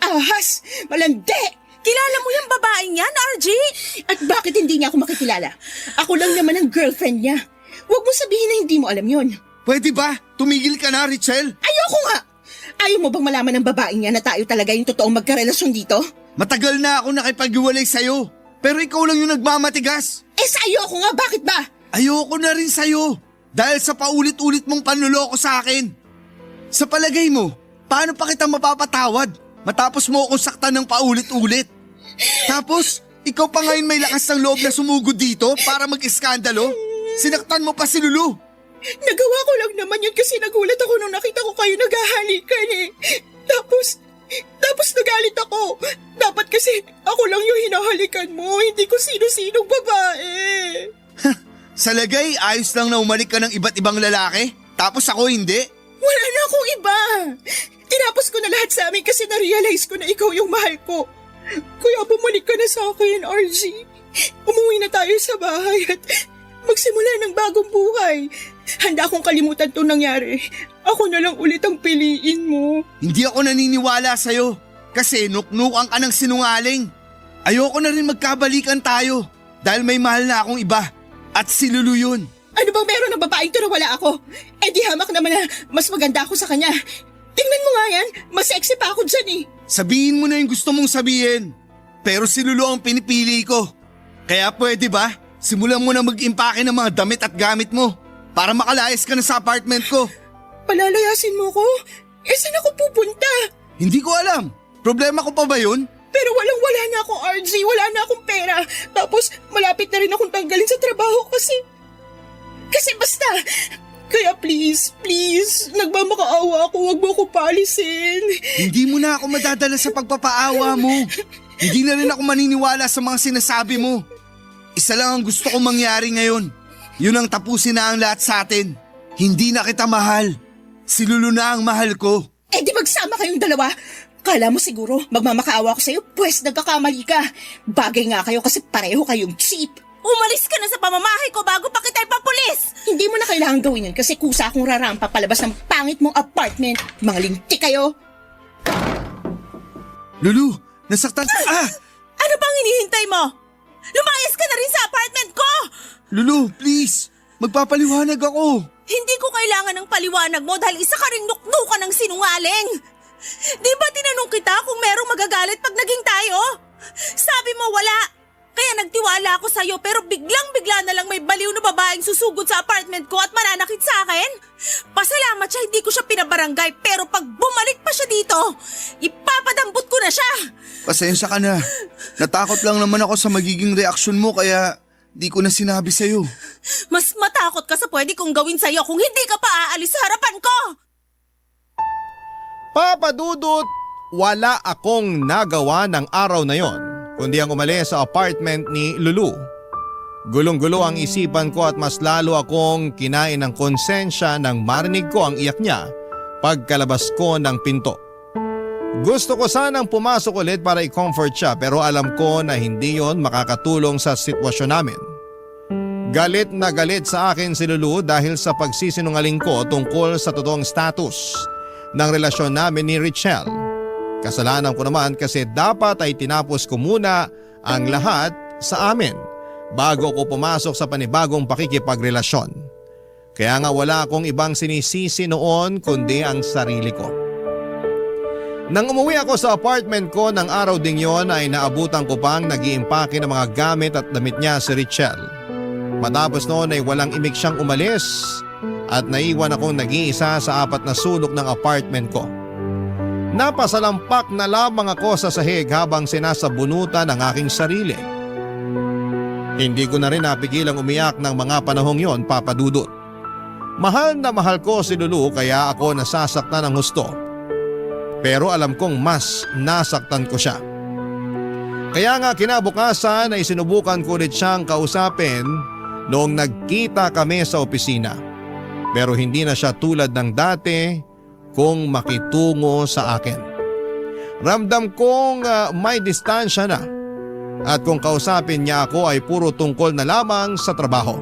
Ahas, malandi. Kilala mo yung babaeng yan, RG? At bakit hindi niya ako makikilala? Ako lang naman ang girlfriend niya. Huwag mo sabihin na hindi mo alam yon. Pwede ba? Tumigil ka na, Richelle? Ayoko nga! Ayaw mo bang malaman ng babaeng niya na tayo talaga yung totoong magkarelasyon dito? Matagal na ako nakipag-iwalay sa'yo. Pero ikaw lang yung nagmamatigas. Sa ayoko nga, bakit ba? Ayoko na rin sa'yo. Dahil sa paulit-ulit mong panluloko sa akin. Sa palagay mo, paano pa kita mapapatawad? Matapos mo akong saktan ng paulit-ulit. Tapos, ikaw pa ngayon may lakas ng loob na sumugod dito para mag-iskandalo? Sinaktan mo pa si Lulu. Nagawa ko lang naman yun kasi nagulat ako nung nakita ko kayo naghahalikan eh. Tapos nagalit ako. Dapat kasi ako lang yung hinahalikan mo, hindi ko sino-sinong babae. Sa lagay, ayos lang na umalik ka ng iba't ibang lalaki? Tapos ako hindi? Wala na akong iba. Tinapos ko na lahat sa amin kasi na-realize ko na ikaw yung mahal ko. Kaya bumalik ka na sa akin, RG. Umuwi na tayo sa bahay at magsimula ng bagong buhay. Handa akong kalimutan itong nangyari. Ako na lang ulit ang piliin mo. Hindi ako naniniwala sa'yo. Kasi nuknukan ka ng sinungaling. Ayoko na rin magkabalikan tayo. Dahil may mahal na akong iba. At si Lulu yun. Ano bang meron ng babaeng to na wala ako? Di hamak naman na mas maganda ako sa kanya. Tingnan mo nga yan, mas sexy pa ako dyan eh. Sabihin mo na yung gusto mong sabihin. Pero si Lulu ang pinipili ko. Kaya pwede ba? Simulan mo na mag-impake ng mga damit at gamit mo. Para makalayas ka na sa apartment ko. Palalayasin mo ko? Saan ako pupunta? Hindi ko alam. Problema ko pa ba yun? Pero walang-wala na ako, RG. Wala na akong pera. Tapos malapit na rin akong tanggalin sa trabaho kasi basta, Kaya please, nagmamakaawa ako, huwag mo ako paalisin. Hindi mo na ako madadala sa pagpapaawa mo. Hindi na rin ako maniniwala sa mga sinasabi mo. Isa lang ang gusto kong mangyari ngayon. Yun ang tapusin na ang lahat sa atin. Hindi na kita mahal. Si Lulu na ang mahal ko. Eh di magsama kayong dalawa. Kala mo siguro magmamakaawa ko sa'yo, pues nagkakamali ka. Bagay nga kayo kasi pareho kayong cheap. Umalis ka na sa pamamahay ko bago pa kita ipapulis! Hindi mo na kailangan gawin yun kasi kusa akong rarampa palabas ng pangit mong apartment. Mga linti kayo. Lulu, nasaktan ka. Ano bang hinihintay mo? Lumayas ka na rin sa apartment ko! Lulu, please. Magpapaliwanag ako. Hindi ko kailangan ng paliwanag mo dahil isa ka ring nuknukan ng sinungaling. Di ba tinanong kita kung merong magagalit pag naging tayo? Sabi mo wala. Kaya nagtiwala ako sa'yo pero biglang-bigla na lang may baliw na babaeng susugod sa apartment ko at mananakit sa akin. Pasalamat siya hindi ko siya pinabarangay pero pag bumalik pa siya dito, ipapadambot ko na siya. Pasensya ka na. Natakot lang naman ako sa magiging reaksyon mo kaya di ko na sinabi sa'yo. Mas matakot ka sa pwede kong gawin sa'yo kung hindi ka pa aalis sa harapan ko. Papa Dudut, wala akong nagawa ng araw na yon, kundi ang umalis sa apartment ni Lulu. Gulong-gulo ang isipan ko at mas lalo akong kinain ng konsensya nang marinig ko ang iyak niya pagkalabas ko ng pinto. Gusto ko sanang pumasok ulit para i-comfort siya pero alam ko na hindi yon makakatulong sa sitwasyon namin. Galit na galit sa akin si Lulu dahil sa pagsisinungaling ko tungkol sa totoong status ng relasyon namin ni Richelle. Kasalanan ko naman kasi dapat ay tinapos ko muna ang lahat sa amin bago ko pumasok sa panibagong pakikipagrelasyon. Kaya nga wala akong ibang sinisisi noon kundi ang sarili ko. Nang umuwi ako sa apartment ko ng araw ding yon ay naabutan ko pang nag-iimpake ng mga gamit at damit niya si Richelle. Matapos noon ay walang imik siyang umalis at naiwan akong nag-iisa sa 4 na sulok ng apartment ko. Napasalampak na lamang ako sa sahig habang sinasabunutan ang aking sarili. Hindi ko na rin napigilang umiyak ng mga panahong yon, Papa Dudut. Mahal na mahal ko si Lulu kaya ako nasasaktan ng husto. Pero alam kong mas nasaktan ko siya. Kaya nga kinabukasan ay sinubukan ko ulit siyang kausapin noong nagkita kami sa opisina. Pero hindi na siya tulad ng dati kung makitungo sa akin. Ramdam kong may distansya na at kung kausapin niya ako ay puro tungkol na lamang sa trabaho.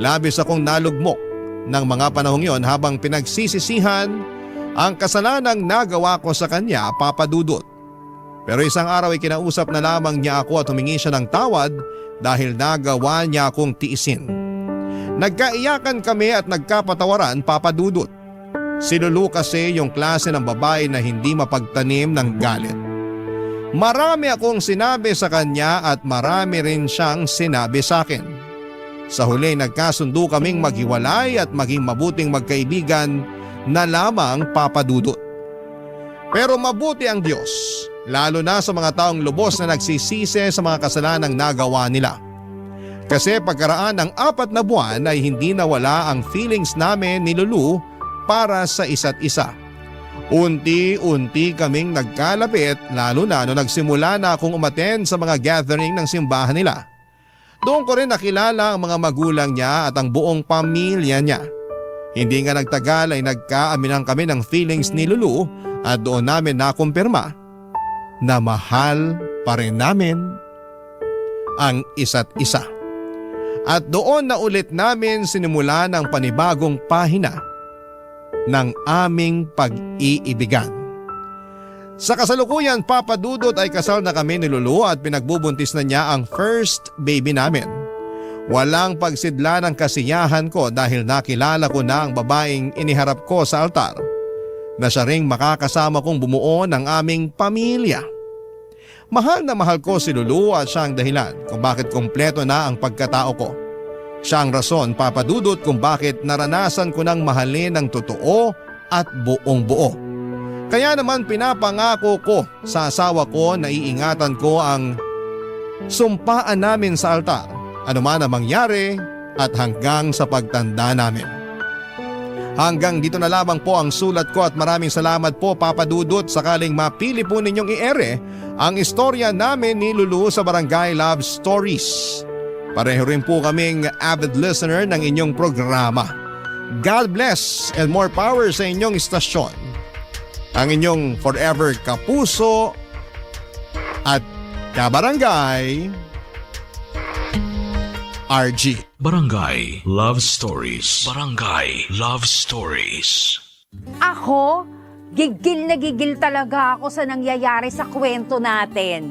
Labis akong nalugmok ng mga panahong yon habang pinagsisisihan ang kasalanang nagawa ko sa kanya, Papa Dudut. Pero isang araw ay kinausap na lamang niya ako at humingi siya ng tawad dahil nagawa niya akong tiisin. Nagkaiyakan kami at nagkapatawaran, Papa Dudut. Si Lulu kasi yung klase ng babae na hindi mapagtanim ng galit. Marami akong sinabi sa kanya at marami rin siyang sinabi sa akin. Sa huli nagkasundo kaming maghiwalay at maging mabuting magkaibigan na lamang, Papa Dudut. Pero mabuti ang Diyos, lalo na sa mga taong lubos na nagsisisi sa mga kasalanang nagawa nila. Kasi pagkaraan ng 4 na buwan ay hindi nawala ang feelings namin ni Lulu para sa isa't isa. Unti-unti kaming nagkalapit lalo na nung nagsimula na akong umattend sa mga gathering ng simbahan nila. Doon ko rin nakilala ang mga magulang niya at ang buong pamilya niya. Hindi nga nagtagal ay nagkaaminan kami ng feelings ni Lulu at doon namin nakumpirma na mahal pa rin namin ang isa't isa. At doon na ulit namin sinimulan ang panibagong pahina ng aming pag-iibigan. Sa kasalukuyan, Papa Dudut, ay kasal na kami ni Lulu at pinagbubuntis na niya ang first baby namin. Walang pagsidla ng kasiyahan ko dahil nakilala ko na ang babaeng iniharap ko sa altar na siya ring makakasama kong bumuo ng aming pamilya. Mahal na mahal ko si Lulu at siya ang dahilan kung bakit kompleto na ang pagkatao ko. Siya ang rason, Papa Dudut, kung bakit naranasan ko ng mahalin ng totoo at buong buo. Kaya naman pinapangako ko sa asawa ko na iingatan ko ang sumpaan namin sa altar, anuman ang mangyari at hanggang sa pagtanda namin. Hanggang dito na lamang po ang sulat ko at maraming salamat po Papa Dudut sakaling mapili po ninyong i-ere ang istorya namin ni Lulu sa Barangay Love Stories. Pareho rin po kaming avid listener ng inyong programa. God bless and more power sa inyong istasyon. Ang inyong forever kapuso at kabarangay, RG. Barangay Love Stories. Barangay Love Stories. Ako, gigil na gigil talaga ako sa nangyayari sa kwento natin.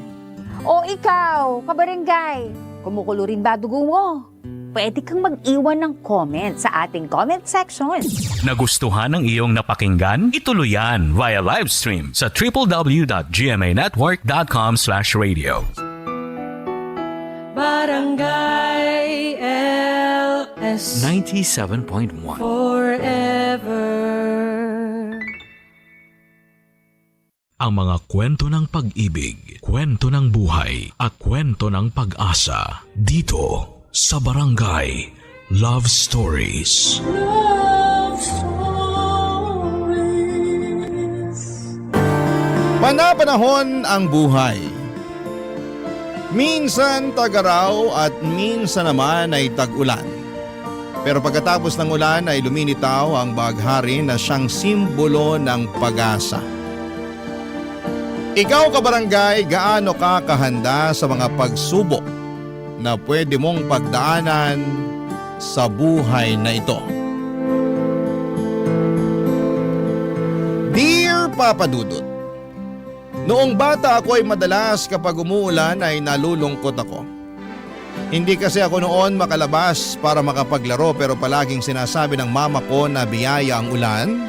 O ikaw, kabarangay, kumukulo rin ba dugo mo? Pwede kang mag-iwan ng comment sa ating comment section. Nagustuhan ng iyong napakinggan? Ituloy yan via live stream sa www.gmanetwork.com/radio. Barangay LS 97.1 forever. Ang mga kwento ng pag-ibig, kwento ng buhay at kwento ng pag-asa dito sa Barangay Love Stories. Love stories. Panapanahon ang buhay. Minsan tag-araw at minsan naman ay tag-ulan. Pero pagkatapos ng ulan ay luminitaw ang baghari na siyang simbolo ng pag-asa. Ikaw kabarangay, gaano ka kahanda sa mga pagsubok na pwede mong pagdaanan sa buhay na ito? Dear Papa Dudut, noong bata ako ay madalas kapag umuulan ay nalulungkot ako. Hindi kasi ako noon makalabas para makapaglaro pero palaging sinasabi ng mama ko na biyaya ang ulan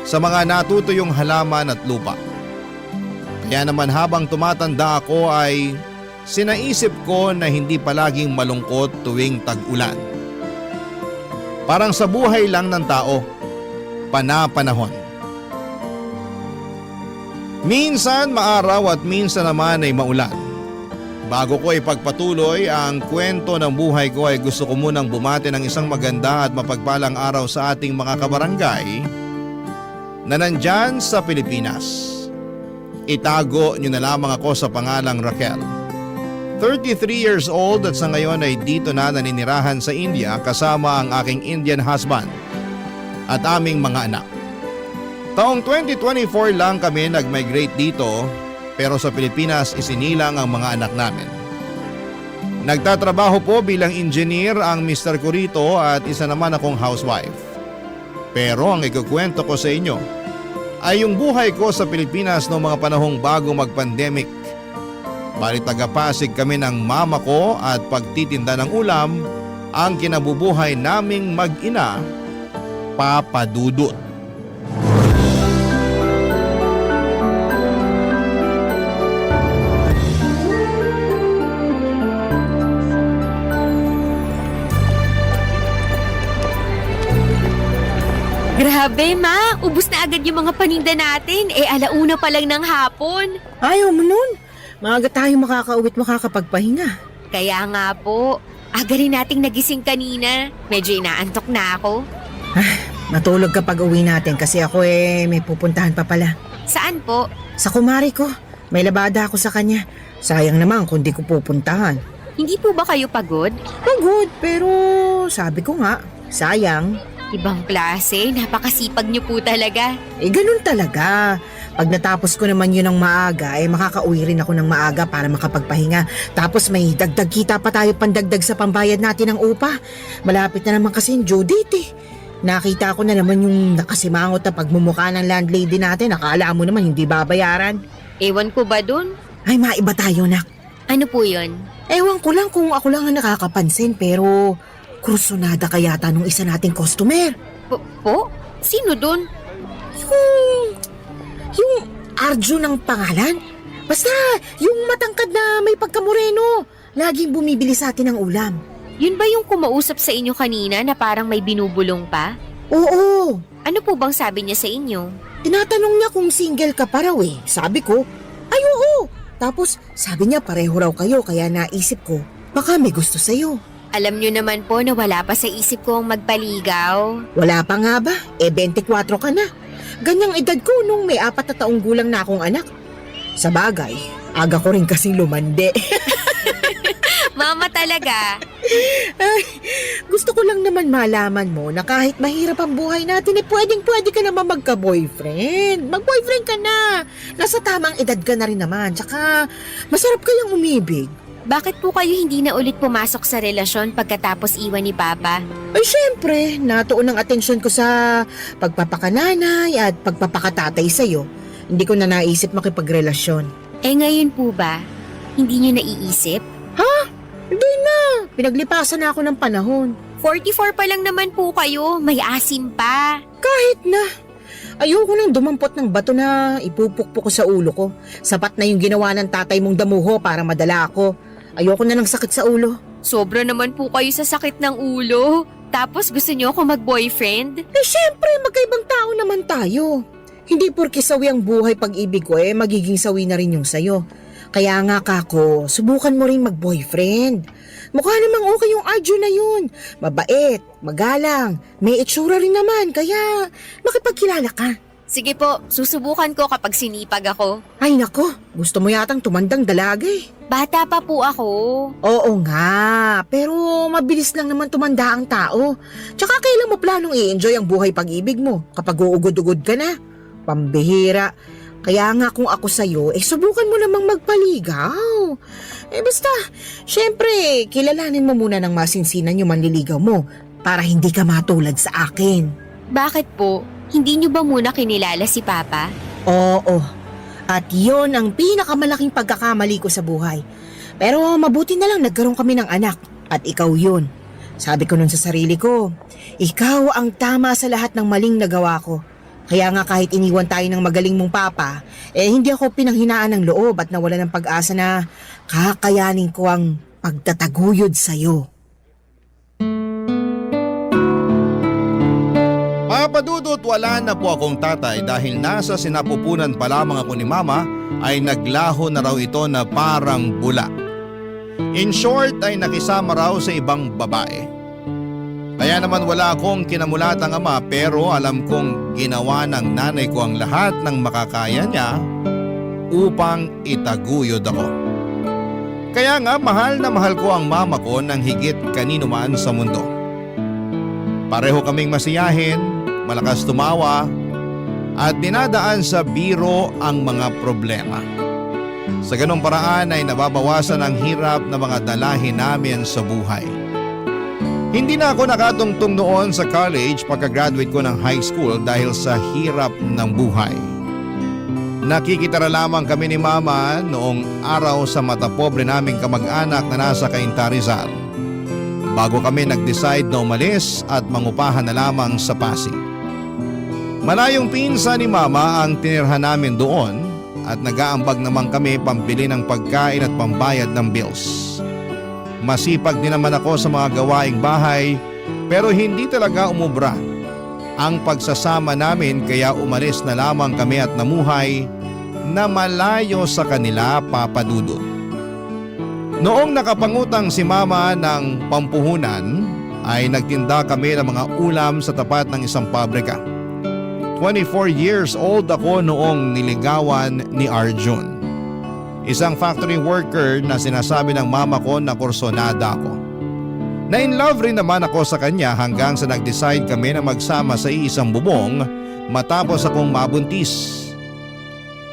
sa mga natutuyong halaman at lupa. Kaya naman habang tumatanda ako ay sinaisip ko na hindi palaging malungkot tuwing tag-ulan. Parang sa buhay lang ng tao, panapanahon. Minsan maaraw at minsan naman ay maulan. Bago ko ipagpatuloy ang kwento ng buhay ko ay gusto ko munang bumati ng isang maganda at mapagpalang araw sa ating mga kabarangay na nandyan sa Pilipinas. Itago niyo na lamang ako sa pangalang Raquel. 33 years old at sa ngayon ay dito na naninirahan sa India kasama ang aking Indian husband at aming mga anak. Taong 2024 lang kami nag-migrate dito pero sa Pilipinas isinilang ang mga anak namin. Nagtatrabaho po bilang engineer ang Mr. ko rito at isa naman akong housewife. Pero ang ikukwento ko sa inyo ay yung buhay ko sa Pilipinas noong mga panahong bago mag-pandemic. Bali taga-Pasig kami ng mama ko at pagtitinda ng ulam ang kinabubuhay naming mag-ina, Papa Dudut. Grabe, Ma! Ubus na agad yung mga paninda natin. Alauna pa lang ng hapon. Ayaw mo nun. Maaga tayo makakauwi't makakapagpahinga. Kaya nga po, aga rin nating nagising kanina. Medyo inaantok na ako. Matulog kapag uwi natin kasi ako may pupuntahan pa pala. Saan po? Sa kumari ko. May labada ako sa kanya. Sayang naman kung di ko pupuntahan. Hindi po ba kayo pagod? Pagod, pero sabi ko nga, sayang. Ibang klase, napakasipag niyo po talaga. Ganun talaga. Pag natapos ko naman yun ng maaga, makakauwi rin ako ng maaga para makapagpahinga. Tapos may dagdag kita pa tayo pandagdag sa pambayad natin ng upa. Malapit na naman kasi yung due date. Nakita ko na naman yung nakasimangot na pagmumukha ng landlady natin. Akala mo naman hindi babayaran. Ewan ko ba dun? Ay, maiba tayo, nak. Ano po yun? Ewan ko lang kung ako lang ang nakakapansin pero kursunada kaya nung isa nating customer. Po? Sino dun? Yung Arjun ang pangalan? Basta, yung matangkad na may pagkamoreno. Laging bumibili sa atin ng ulam. Yun ba yung kumausap sa inyo kanina na parang may binubulong pa? Oo. Ano po bang sabi niya sa inyo? Tinatanong niya kung single ka pa raw eh. Sabi ko, ay oo. Tapos sabi niya pareho raw kayo kaya naisip ko, baka may gusto sa'yo. Alam nyo naman po na wala pa sa isip ko ang magpaligaw. Wala pa nga ba? 24 ka na. Ganyang edad ko nung may 4 na taong gulang na akong anak. Sa bagay, aga ko rin kasing lumande. Mama talaga. Ay, gusto ko lang naman malaman mo na kahit mahirap ang buhay natin, pwedeng-pwede ka naman magka-boyfriend. Mag-boyfriend ka na. Nasa tamang edad ka na rin naman. Tsaka, masarap kayang umibig. Bakit po kayo hindi na ulit pumasok sa relasyon pagkatapos iwan ni Papa? Ay, syempre, natuon ang atensyon ko sa pagpapakananay at pagpapakatatay sa'yo. Hindi ko na naisip makipagrelasyon. Eh ngayon po ba, hindi nyo naiisip? Hindi na. Pinaglipasan na ako ng panahon. 44 pa lang naman po kayo, may asim pa. Kahit na. Ayoko nang dumampot ng bato na ipupukpok ko sa ulo ko. Sapat na yung ginawa ng tatay mong damuho para madala ako. Ayoko na ng sakit sa ulo. Sobra naman po kayo sa sakit ng ulo. Tapos gusto nyo ako mag-boyfriend? Eh syempre, magkaibang tao naman tayo. Hindi porke sawi ang buhay pag-ibig ko magiging sawi na rin yung sayo. Kaya nga kako, subukan mo rin mag-boyfriend. Mukha namang okay yung Arjun na yun. Mabait, magalang, may itsura rin naman, kaya makipagkilala ka. Sige po, susubukan ko kapag sinipag ako. Ay nako, gusto mo yatang tumandang dalaga eh. Bata pa po ako. Oo nga, pero mabilis lang naman tumanda ang tao. Tsaka kailan mo planong i-enjoy ang buhay pag-ibig mo kapag uugod-ugod ka na? Pambihira. Kaya nga kung ako sa'yo, subukan mo namang magpaligaw. Basta, syempre, kilalanin mo muna ng masinsinan yung manliligaw mo para hindi ka matulad sa akin. Bakit po? Hindi nyo ba muna kinilala si Papa? Oo, at yon ang pinakamalaking pagkakamali ko sa buhay. Pero mabuti na lang nagkaroon kami ng anak at ikaw yun. Sabi ko nun sa sarili ko, ikaw ang tama sa lahat ng maling nagawa ko. Kaya nga kahit iniwan tayo ng magaling mong papa, hindi ako pinanghinaan ng loob at nawala ng pag-asa na kakayanin ko ang pagtataguyod sa'yo. Papadudot, wala na po akong tatay dahil nasa sinapupunan pa lamang ako ni mama ay naglaho na raw ito na parang bula. In short ay nakisama raw sa ibang babae. Kaya naman wala akong kinamulatang ama pero alam kong ginawa ng nanay ko ang lahat ng makakaya niya upang itaguyod ako. Kaya nga mahal na mahal ko ang mama ko ng higit kanino man sa mundo. Pareho kaming masiyahin, malakas tumawa at dinadaan sa biro ang mga problema. Sa ganong paraan ay nababawasan ang hirap na mga dalahin namin sa buhay. Hindi na ako nakatungtong noon sa college pagka-graduate ko ng high school dahil sa hirap ng buhay. Nakikitara lamang kami ni mama noong araw sa matapobre naming kamag-anak na nasa Cainta, Rizal. Bago kami nag-decide na umalis at mangupahan na lamang sa Pasig. Malayong pinsa ni mama ang tinirhan namin doon at nag-aambag naman kami pambili ng pagkain at pambayad ng bills. Masipag din naman ako sa mga gawaing bahay pero hindi talaga umubra ang pagsasama namin kaya umalis na lamang kami at namuhay na malayo sa kanila, papadudot. Noong nakapangutang si mama ng pampuhunan ay nagtinda kami ng mga ulam sa tapat ng isang pabrika. 24 years old ako noong niligawan ni Arjun. Isang factory worker na sinasabi ng mama ko na kursonada ako. Na-in love rin naman ako sa kanya hanggang sa nag-decide kami na magsama sa iisang bubong matapos akong mabuntis.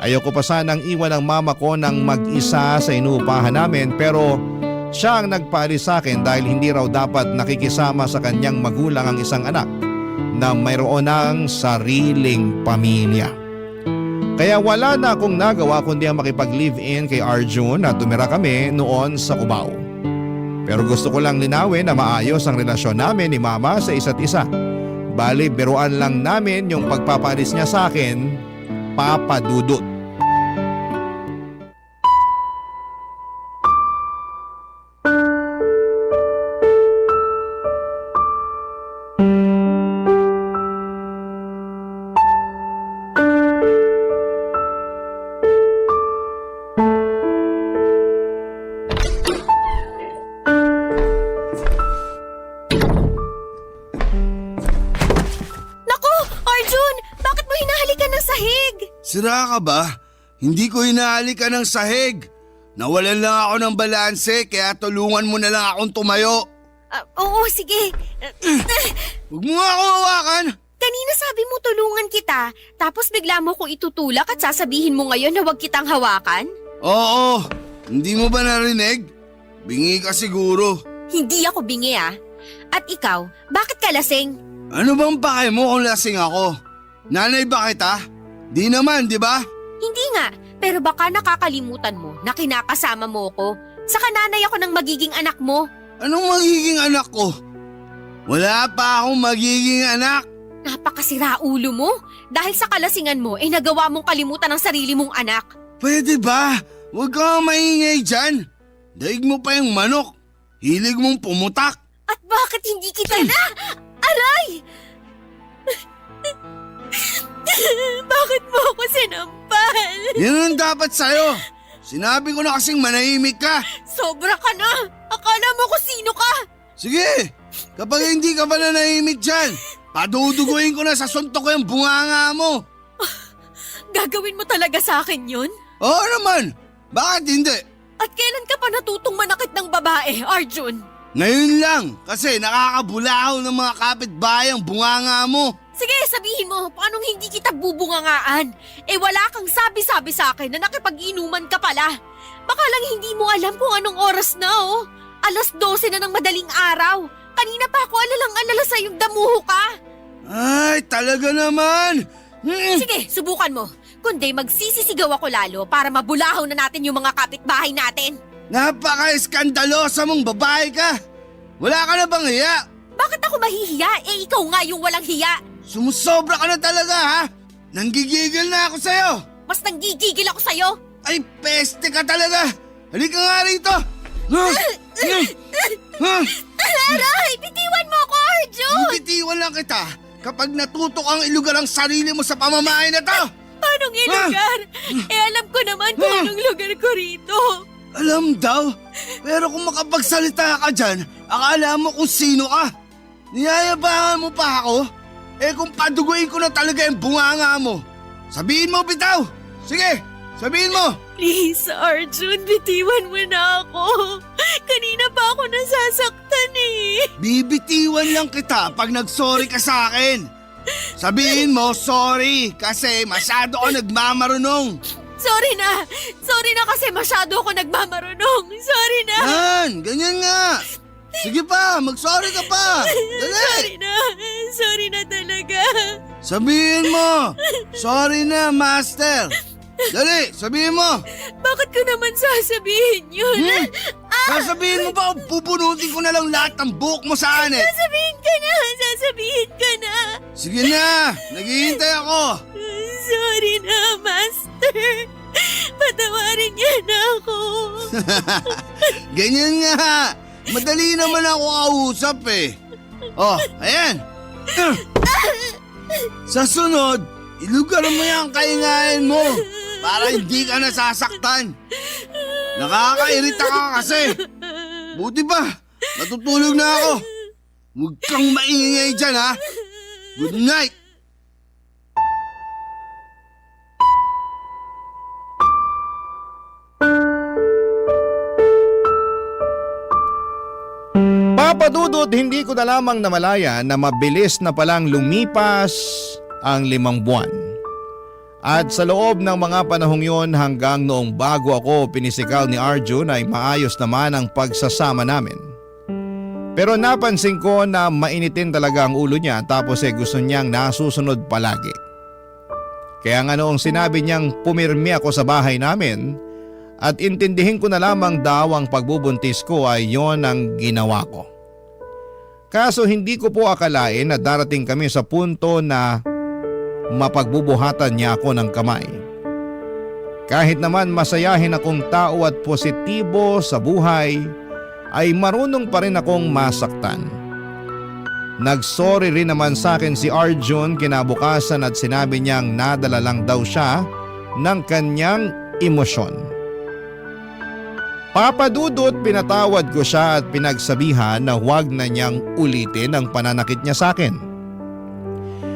Ayoko pa sanang iwan ang mama ko ng mag-isa sa inuupahan namin pero siya ang nagpaalis sa akin dahil hindi raw dapat nakikisama sa kanyang magulang ang isang anak na mayroon ng sariling pamilya. Kaya wala na akong nagawa kundi ang makipag-live-in kay Arjun at tumira kami noon sa Cubao. Pero gusto ko lang linawin na maayos ang relasyon namin ni mama sa isa't isa. Bali, biruan lang namin yung pagpapalis niya sa akin, papadudot. Sira ka ba? Hindi ko hinahalik ka ng sahig. Nawalan lang ako ng balanse kaya tulungan mo na lang akong tumayo. Oo, sige. Huwag mo nga ako hawakan. Kanina sabi mo tulungan kita, tapos bigla mo kong itutulak at sasabihin mo ngayon na huwag kitang hawakan? Oo, hindi mo ba narinig? Bingi ka siguro. Hindi ako bingi ah. At ikaw, bakit ka lasing? Ano bang pake mo kung lasing ako? Nanay ba kita? Di naman, di ba? Hindi nga, pero baka nakakalimutan mo na kinakasama mo ko. Saka nanay ako ng magiging anak mo. Anong magiging anak ko? Wala pa akong magiging anak. Napakasira ulo mo. Dahil sa kalasingan mo, nagawa mong kalimutan ang sarili mong anak. Pwede ba? Huwag kang maingay dyan. Daig mo pa yung manok. Hilig mong pumutak. At bakit hindi kita na? Aray! Bakit mo ako sinampal? Yan ang dapat sa'yo. Sinabi ko na kasing manahimik ka. Sobra ka na! Akala mo kung sino ka! Sige, kapag hindi ka pa nanahimik dyan, paduduguin ko na sa suntok ko yung bunganga mo. Gagawin mo talaga sa akin yun? Oo naman, bakit hindi? At kailan ka pa natutong manakit ng babae, Arjun? Ngayon lang, kasi nakakabulahaw ng mga kapitbahay ang bunganga mo. Sige, sabihin mo, paano hindi kita bubungangaan? Wala kang sabi-sabi sa akin na nakipag-inuman ka pala. Baka lang hindi mo alam kung anong oras na, oh. 12:00 na ng madaling araw. Kanina pa ako alalang-alala sa yung damuho ka. Ay, talaga naman. Sige, subukan mo. Kundi magsisisigaw ako lalo para mabulahaw na natin yung mga kapitbahay natin. Napaka-eskandalosa mong babae ka. Wala ka na bang hiya? Bakit ako mahihiya? Ikaw nga yung walang hiya. Sumusobra ka na talaga, ha? Nanggigigil na ako sa'yo. Mas nanggigigil ako sa'yo. Ay, peste ka talaga. Halika nga rito. Aray! Bitiwan mo ako, Arjun! Bitiwan lang kita kapag natutok ang ilugar ang sarili mo sa pamamahay na to. Anong ilugar? Alam ko naman kung anong lugar ko rito. Alam daw, pero kung makapagsalita ka dyan, akala mo kung sino ka. Niyayabangan mo pa ako? Kung paduguin ko na talaga yung bunganga mo. Sabihin mo, bitaw! Sige, sabihin mo! Please, Arjun, bitiwan mo na ako. Kanina pa ako nasasaktan eh. Bibitiwan lang kita pag nag-sorry ka sa akin. Sabihin mo, sorry, kasi masyado ako nagmamarunong. Sorry na kasi masyado ako nagmamarunong. Sorry na. Yan, ganyan nga. Sige pa, mag-sorry ka pa. Dali. Sorry na talaga. Sabihin mo, sorry na, master. Dali, sabihin mo. Bakit ko naman sasabihin yun? Sasabihin mo ba o pupunutin ko na lang lahat ng buhok mo sa anit? Sasabihin ka na. Sige na, naghihintay ako. Sorry na, Master. Patawarin niya na ako. Ganyan nga. Madali naman ako kausap eh. Oh, ayan. Sa sunod, ilugar mo yung kaingayan mo para hindi ka nasasaktan. Nakakairita ka kasi. Buti pa, natutulog na ako. Huwag kang maingay dyan, ha. Good night. Papadudot, hindi ko na lamang namalayan na mabilis na palang lumipas ang 5 buwan. At sa loob ng mga panahong yon hanggang noong bago ako pinisikal ni Arjun ay maayos naman ang pagsasama namin. Pero napansin ko na mainitin talaga ang ulo niya tapos gusto niyang nasusunod palagi. Kaya nga noong sinabi niyang pumirmi ako sa bahay namin at intindihin ko na lamang daw ang pagbubuntis ko ay yon ang ginawa ko. Kaso hindi ko po akalain na darating kami sa punto na mapagbubuhatan niya ako ng kamay. Kahit naman masayahin akong tao at positibo sa buhay, ay marunong pa rin akong masaktan. Nagsorry rin naman sa akin si Arjun kinabukasan at sinabi niyang nadala lang daw siya ng kanyang emosyon. Papadudot, pinatawad ko siya at pinagsabihan na huwag na niyang ulitin ang pananakit niya sa akin.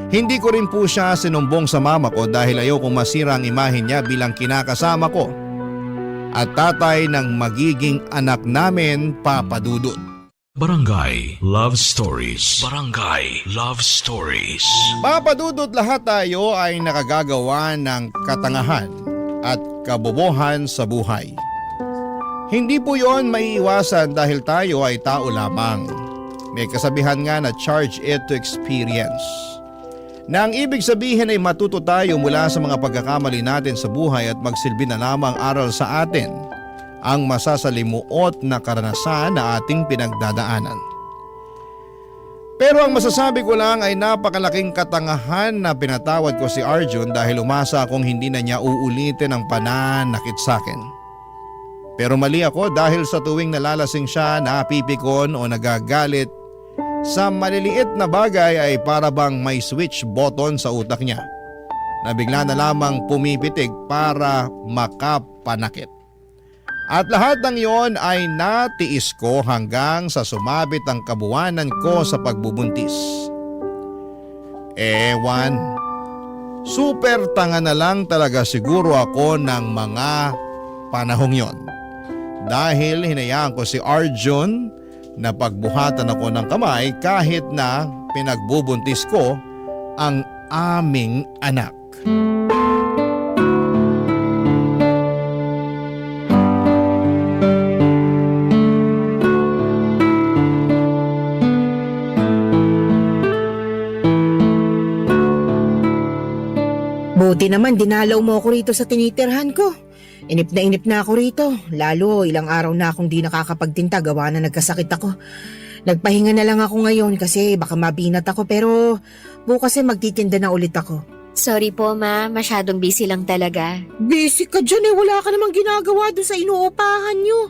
Hindi ko rin po siya sinumbong sa mama ko dahil ayaw kong masira ang imahe niya bilang kinakasama ko at tatay ng magiging anak namin, Papa Dudut. Barangay Love Stories. Barangay Love Stories. Papa Dudut, lahat tayo ay nakagagawa ng katangahan at kabobohan sa buhay. Hindi po yon maiiwasan dahil tayo ay tao lamang. May kasabihan nga na charge it to experience. Na ang ibig sabihin ay matuto tayo mula sa mga pagkakamali natin sa buhay at magsilbi na lamang aral sa atin ang masasalimuot na karanasan na ating pinagdadaanan. Pero ang masasabi ko lang ay napakalaking katangahan na pinatawad ko si Arjun dahil umasa akong hindi na niya uulitin ang pananakit sa akin. Pero mali ako dahil sa tuwing nalalasing siya, napipikon o nagagalit sa maliliit na bagay ay para bang may switch button sa utak niya na bigla na lamang pumipitig para makapanakit. At lahat ng yon ay natiis ko hanggang sa sumabit ang kabuwanan ko sa pagbubuntis. Ewan, super tanga na lang talaga siguro ako ng mga panahong yon. Dahil hinayaan ko si Arjun na pagbuhatan ako ng kamay kahit na pinagbubuntis ko ang aming anak. Buti naman dinalaw mo ako rito sa tinitirhan ko. Inip na ako rito. Lalo ilang araw na akong di nakakapagtinta gawa na nagkasakit ako. Nagpahinga na lang ako ngayon kasi baka mabinat ako pero bukas magtitinda na ulit ako. Sorry po, ma. Masyadong busy lang talaga. Busy ka dyan wala ka namang ginagawa dun sa inuupahan nyo.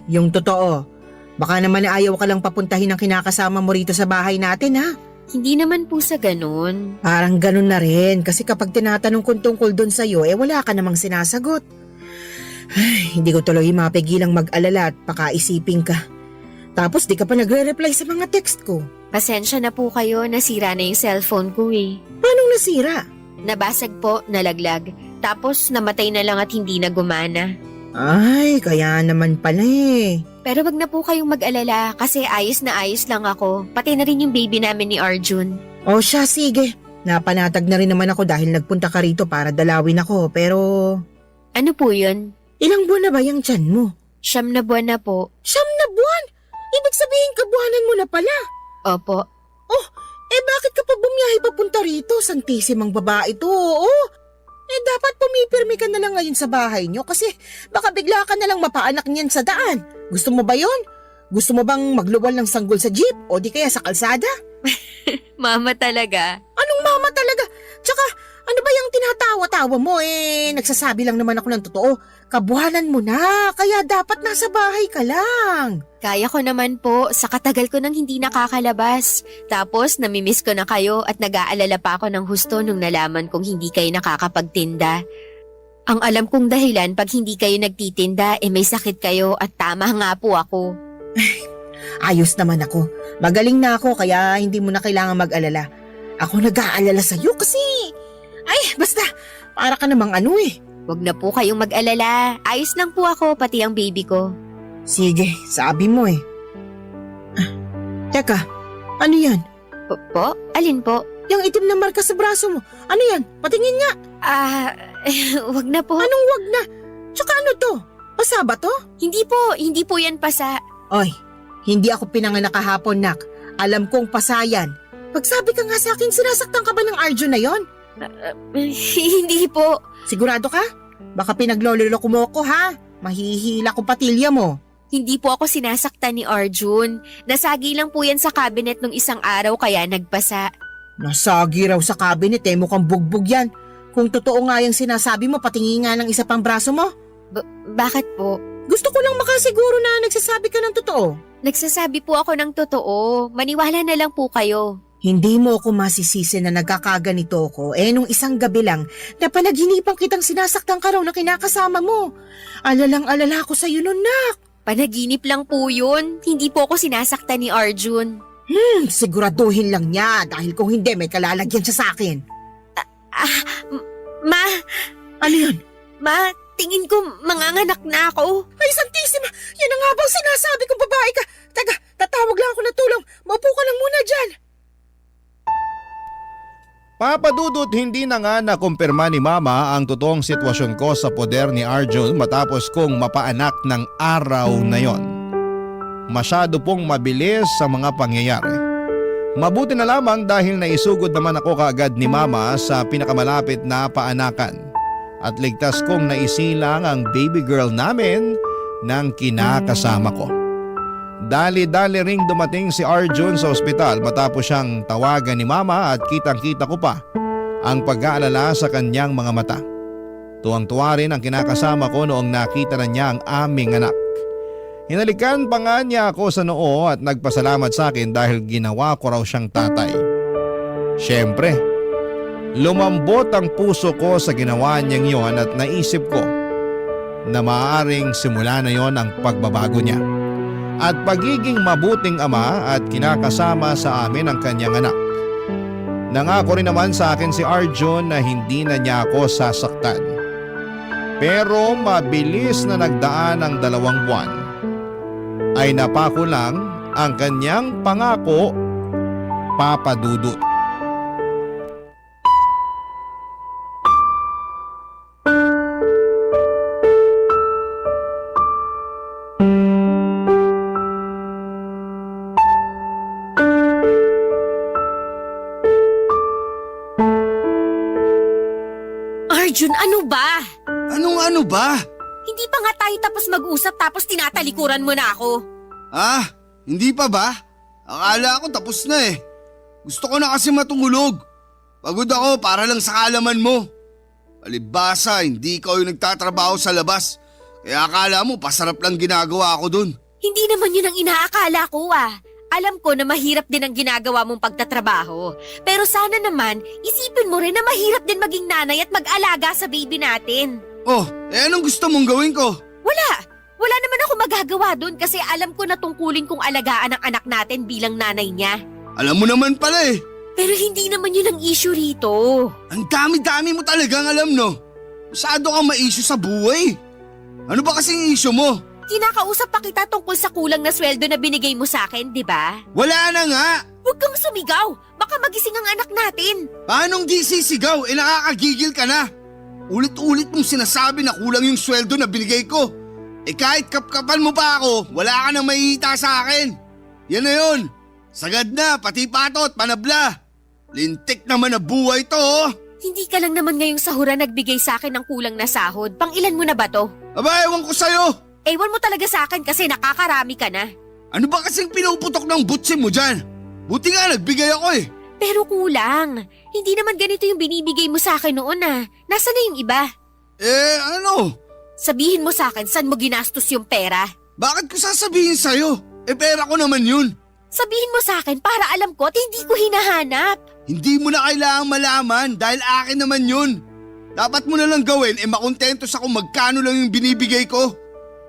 Yung totoo. Baka naman ayaw ka lang papuntahin ng kinakasama mo rito sa bahay natin ha. Hindi naman po sa ganun. Parang ganun na rin kasi kapag tinatanong kong tungkol doon sa'yo wala ka namang sinasagot. Ay, hindi ko tuloy mapigilang mag-alala at pakaisipin ka. Tapos di ka pa nagre-reply sa mga text ko. Pasensya na po kayo, nasira na yung cellphone ko eh. Paanong nasira? Nabasag po, nalaglag. Tapos namatay na lang at hindi na gumana. Ay, kaya naman pala Pero wag na po kayong mag-alala kasi ayos na ayos lang ako. Pati na rin yung baby namin ni Arjun. O siya, sige. Napanatag na rin naman ako dahil nagpunta ka rito para dalawin ako pero... Ano po yun? Ilang buwan na ba yung tiyan mo? 9 na buwan na po. 9 na buwan? Ibig sabihin kabuhanan mo na pala. Opo. Oh, bakit ka pa bumiyahe papunta rito? Santisimang babae to, oo. Dapat pumipirmi ka na lang ngayon sa bahay nyo kasi baka bigla ka na lang mapaanak niyan sa daan. Gusto mo ba yon? Gusto mo bang magluwal ng sanggol sa jeep o di kaya sa kalsada? Mama talaga. Anong mama talaga? Tsaka ano ba yung tinatawa-tawa mo nagsasabi lang naman ako ng totoo. Kabuhanan mo na, kaya dapat nasa bahay ka lang. Kaya ko naman po, sa katagal ko nang hindi nakakalabas. Tapos namimiss ko na kayo at nag-aalala pa ako ng husto nung nalaman kong hindi kayo nakakapagtinda. Ang alam kong dahilan pag hindi kayo nagtitinda may sakit kayo at tama nga po ako. Ayos naman ako. Magaling na ako kaya hindi mo na kailangan mag-alala. Ako nag-aalala sa'yo kasi... Ay, basta, para ka namang Wag na po kayong mag-alala. Ayos lang po ako, pati ang baby ko. Sige, sabi mo Teka, ano yan? Po? Alin po? Yung itim na marka sa braso mo. Ano yan? Patingin nga. Wag na po. Anong wag na? Tsaka ano to? Pasa ba to? Hindi po yan pasa. Oy, hindi ako pinanganak kahapon, nak. Alam kong pasa yan. Pagsabi ka nga sa akin, sinasaktan ka ba ng Arjun na yon? Hindi po. Sigurado ka? Baka pinaglololoko mo ko ha? Mahihila ko patilya mo. Hindi po ako sinasaktan ni Arjun. Nasagi lang po yan sa cabinet nung isang araw kaya nagpasa. Nasagi raw sa cabinet mukhang bugbog yan. Kung totoo nga yung sinasabi mo, patingin nga ng isa pang braso mo. Bakit po? Gusto ko lang makasiguro na nagsasabi ka ng totoo. Nagsasabi po ako ng totoo. Maniwala na lang po kayo. Hindi mo ako masisisi na nagkakaganito ko. Nung isang gabi lang, napanaginipan kitang sinasaktan ka raw na kinakasama mo. Alalang-alala ko sa'yo nun, nak. Panaginip lang po yun. Hindi po ako sinasaktan ni Arjun. Siguraduhin lang niya dahil kung hindi may kalalagyan siya sa akin. Ma, Ano yun? ma, tingin ko manganganak na ako. Ay, Santisima! Yan ang nga bang sinasabi kong babae ka? Taga, tatawag lang ako ng tulong. Maupo ka lang muna dyan. Papa Dudut, hindi na nga nakumpirma ni Mama ang totoong sitwasyon ko sa poder ni Arjun matapos kong mapaanak ng araw na yon. Masyado pong mabilis sa mga pangyayari. Mabuti na lamang dahil naisugod naman ako kaagad ni Mama sa pinakamalapit na paanakan at ligtas kong naisilang ang baby girl namin ng kinakasama ko. Dali-dali ring dumating si Arjun sa ospital matapos siyang tawagan ni Mama at kitang-kita ko pa ang pag-aalala sa kanyang mga mata. Tuwang-tuwa rin ang kinakasama ko noong nakita na niya ang aming anak. Hinalikan pa nga niya ako sa noo at nagpasalamat sa akin dahil ginawa ko raw siyang tatay. Siyempre, lumambot ang puso ko sa ginawa niyang yon at naisip ko na maaaring simula na yon ang pagbabago niya at pagiging mabuting ama at kinakasama sa amin ang kanyang anak. Nangako rin naman sa akin si Arjun na hindi na niya ako sasaktan. Pero mabilis na nagdaan ang 2 buwan ay napako lang ang kanyang pangako, Papa Dudut. Arjun, ano ba? Anong ano ba? Hindi pa nga tayo tapos mag-usap tapos tinatalikuran mo na ako. Ah, hindi pa ba? Akala ko tapos na eh. Gusto ko na kasi matulog. Pagod ako para lang sa kaalaman mo. Palibhasa, hindi ikaw yung nagtatrabaho sa labas. Kaya akala mo pasarap lang ginagawa ko dun. Hindi naman yun ang inaakala ko Alam ko na mahirap din ang ginagawa mong pagtatrabaho. Pero sana naman, isipin mo rin na mahirap din maging nanay at mag-alaga sa baby natin. Oh, anong gusto mong gawin ko? Wala naman ako magagawa dun kasi alam ko na tungkulin kong alagaan ang anak natin bilang nanay niya. Alam mo naman pala eh. Pero hindi naman yun ang issue rito. Ang dami-dami mo talagang alam no. Masyado kang ma-issue sa buhay. Ano ba kasing issue mo? Kinakausap pa kita tungkol sa kulang na sweldo na binigay mo sa akin, di ba? Wala na nga. Huwag kang sumigaw. Baka magising ang anak natin. Paanong di sisigaw? Nakakagigil ka na. Ulit-ulit mong sinasabi na kulang yung sweldo na binigay ko. Kahit kapkapan mo pa ako, wala ka nang mahihita sa akin. Yan na yun. Sagad na, pati patot, panabla. Lintik naman na buhay to. Hindi ka lang naman ngayong sahura nagbigay sa akin ng kulang na sahod. Pang ilan mo na ba to? Aba, ewan ko sa'yo. Ewan mo talaga sa akin kasi nakakarami ka na. Ano ba kasing pinuputok ng butsin mo dyan? Buti nga nagbigay ako eh. Pero kulang. Hindi naman ganito yung binibigay mo sa akin noon Nasaan na yung iba? Ano? Sabihin mo sa akin saan mo ginastos yung pera. Bakit ko sasabihin sa'yo? Pera ko naman yun. Sabihin mo sa akin para alam ko at hindi ko hinahanap. Hindi mo na kailangang malaman dahil akin naman yun. Dapat mo na lang gawin makontento sa kung magkano lang yung binibigay ko.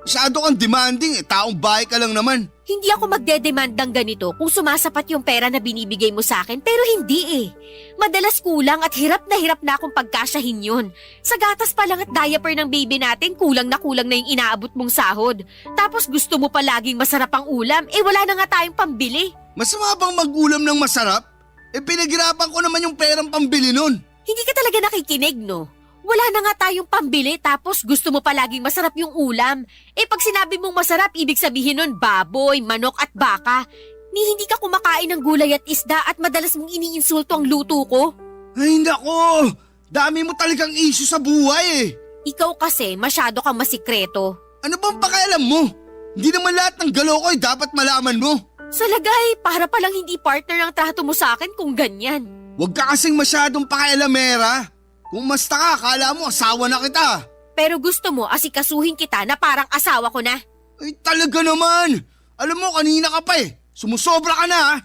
Masyado kang demanding taong bahay ka lang naman. Hindi ako magdedemand ng ganito kung sumasapat yung pera na binibigay mo sa akin pero hindi Madalas kulang at hirap na akong pagkasyahin yun. Sa gatas pa lang at diaper ng baby natin kulang na yung inaabot mong sahod. Tapos gusto mo pa laging masarap ang ulam wala na nga tayong pambili. Masama bang mag-ulam ng masarap? Pinaghirapan ko naman yung perang pambili nun. Hindi ka talaga nakikinig no? Wala na nga tayong pambili tapos gusto mo palaging masarap yung ulam. Pag sinabi mong masarap, ibig sabihin nun baboy, manok at baka. Hindi ka kumakain ng gulay at isda at madalas mong iniinsulto ang luto ko. Ay nako, dami mo talagang issue sa buhay Ikaw kasi masyado kang masikreto. Ano bang pakialam mo? Hindi naman lahat ng galaw ko dapat malaman mo. Sa lagay, para palang hindi partner ang trato mo sa akin kung ganyan. Huwag ka kasing masyadong pakialamera. Kung masta ka, akala mo asawa na kita. Pero gusto mo asikasuhin kita na parang asawa ko na. Ay talaga naman. Alam mo kanina ka pa Sumusobra ka na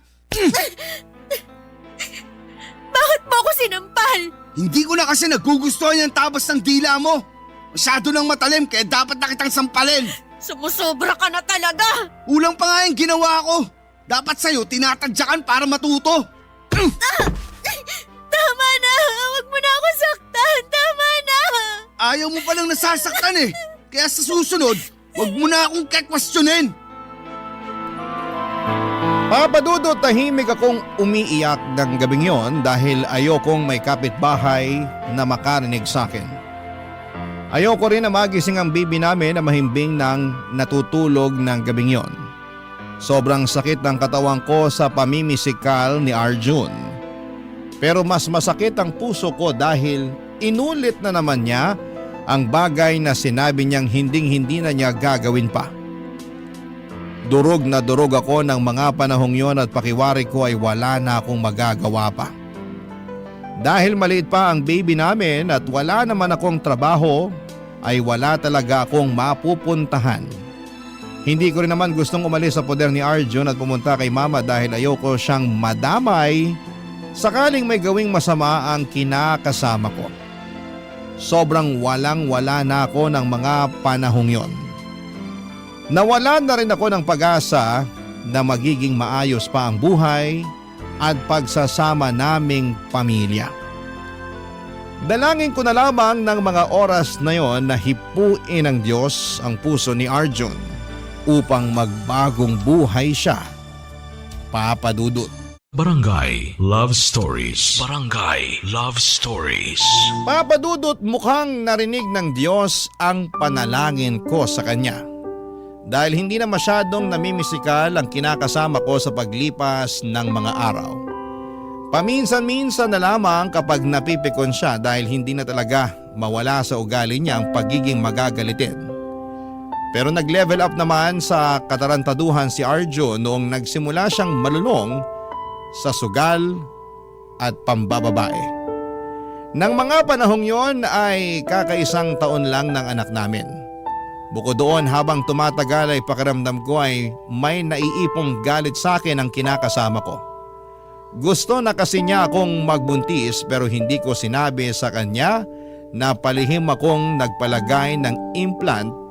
Bakit mo ako sinampal? Hindi ko na kasi nagugustuhan yung tabas ng dila mo. Masyado nang matalim kaya dapat na kitang sampalin. Sumusobra ka na talaga. Kulang pa nga yung ginawa ko. Dapat sa'yo tinatadyakan para matuto. Tama na! Huwag mo na ako saktan! Tama na! Ayaw mo palang nasasaktan eh. Kaya sa susunod, wag mo na akong kekwestiyonin. Papa Dudut, tahimik akong umiiyak ng gabing yon dahil ayokong may kapitbahay na makarinig sa akin. Ayoko rin na magising ang bibi namin na mahimbing ng natutulog ng gabing yon. Sobrang sakit ng katawan ko sa pamimisikal ni Arjun. Pero mas masakit ang puso ko dahil inulit na naman niya ang bagay na sinabi niyang hinding-hindi na niya gagawin pa. Durog na durog ako ng mga panahong yon at pakiwari ko ay wala na akong magagawa pa. Dahil maliit pa ang baby namin at wala naman akong trabaho, ay wala talaga akong mapupuntahan. Hindi ko rin naman gustong umalis sa poder ni Arjun at pumunta kay mama dahil ayoko siyang madamay sakaling may gawing masama ang kinakasama ko. Sobrang walang-wala na ako ng mga panahong yon. Nawalan na rin ako ng pag-asa na magiging maayos pa ang buhay at pagsasama naming pamilya. Dalangin ko na lamang ng mga oras na yon na hipuin ng Diyos ang puso ni Arjun upang magbagong buhay siya. Papa Dudut. Barangay Love Stories. Barangay Love Stories. Papa Dudut, mukhang narinig ng Diyos ang panalangin ko sa Kanya. Dahil hindi na masyadong namimisikal ang kinakasama ko sa paglipas ng mga araw. Paminsan-minsan na lamang kapag napipikon siya dahil hindi na talaga mawala sa ugali niya ang pagiging magagalitin. Pero nag-level up naman sa katarantaduhan si Arjun noong nagsimula siyang malulong sa sugal at pambababae. Nang mga panahong yon ay kakaisang taon lang ng anak namin. Bukod doon, habang tumatagal ay pakiramdam ko ay may naiipong galit sa akin ang kinakasama ko. Gusto na kasi niya akong magbuntis pero hindi ko sinabi sa kanya na palihim akong nagpalagay ng implant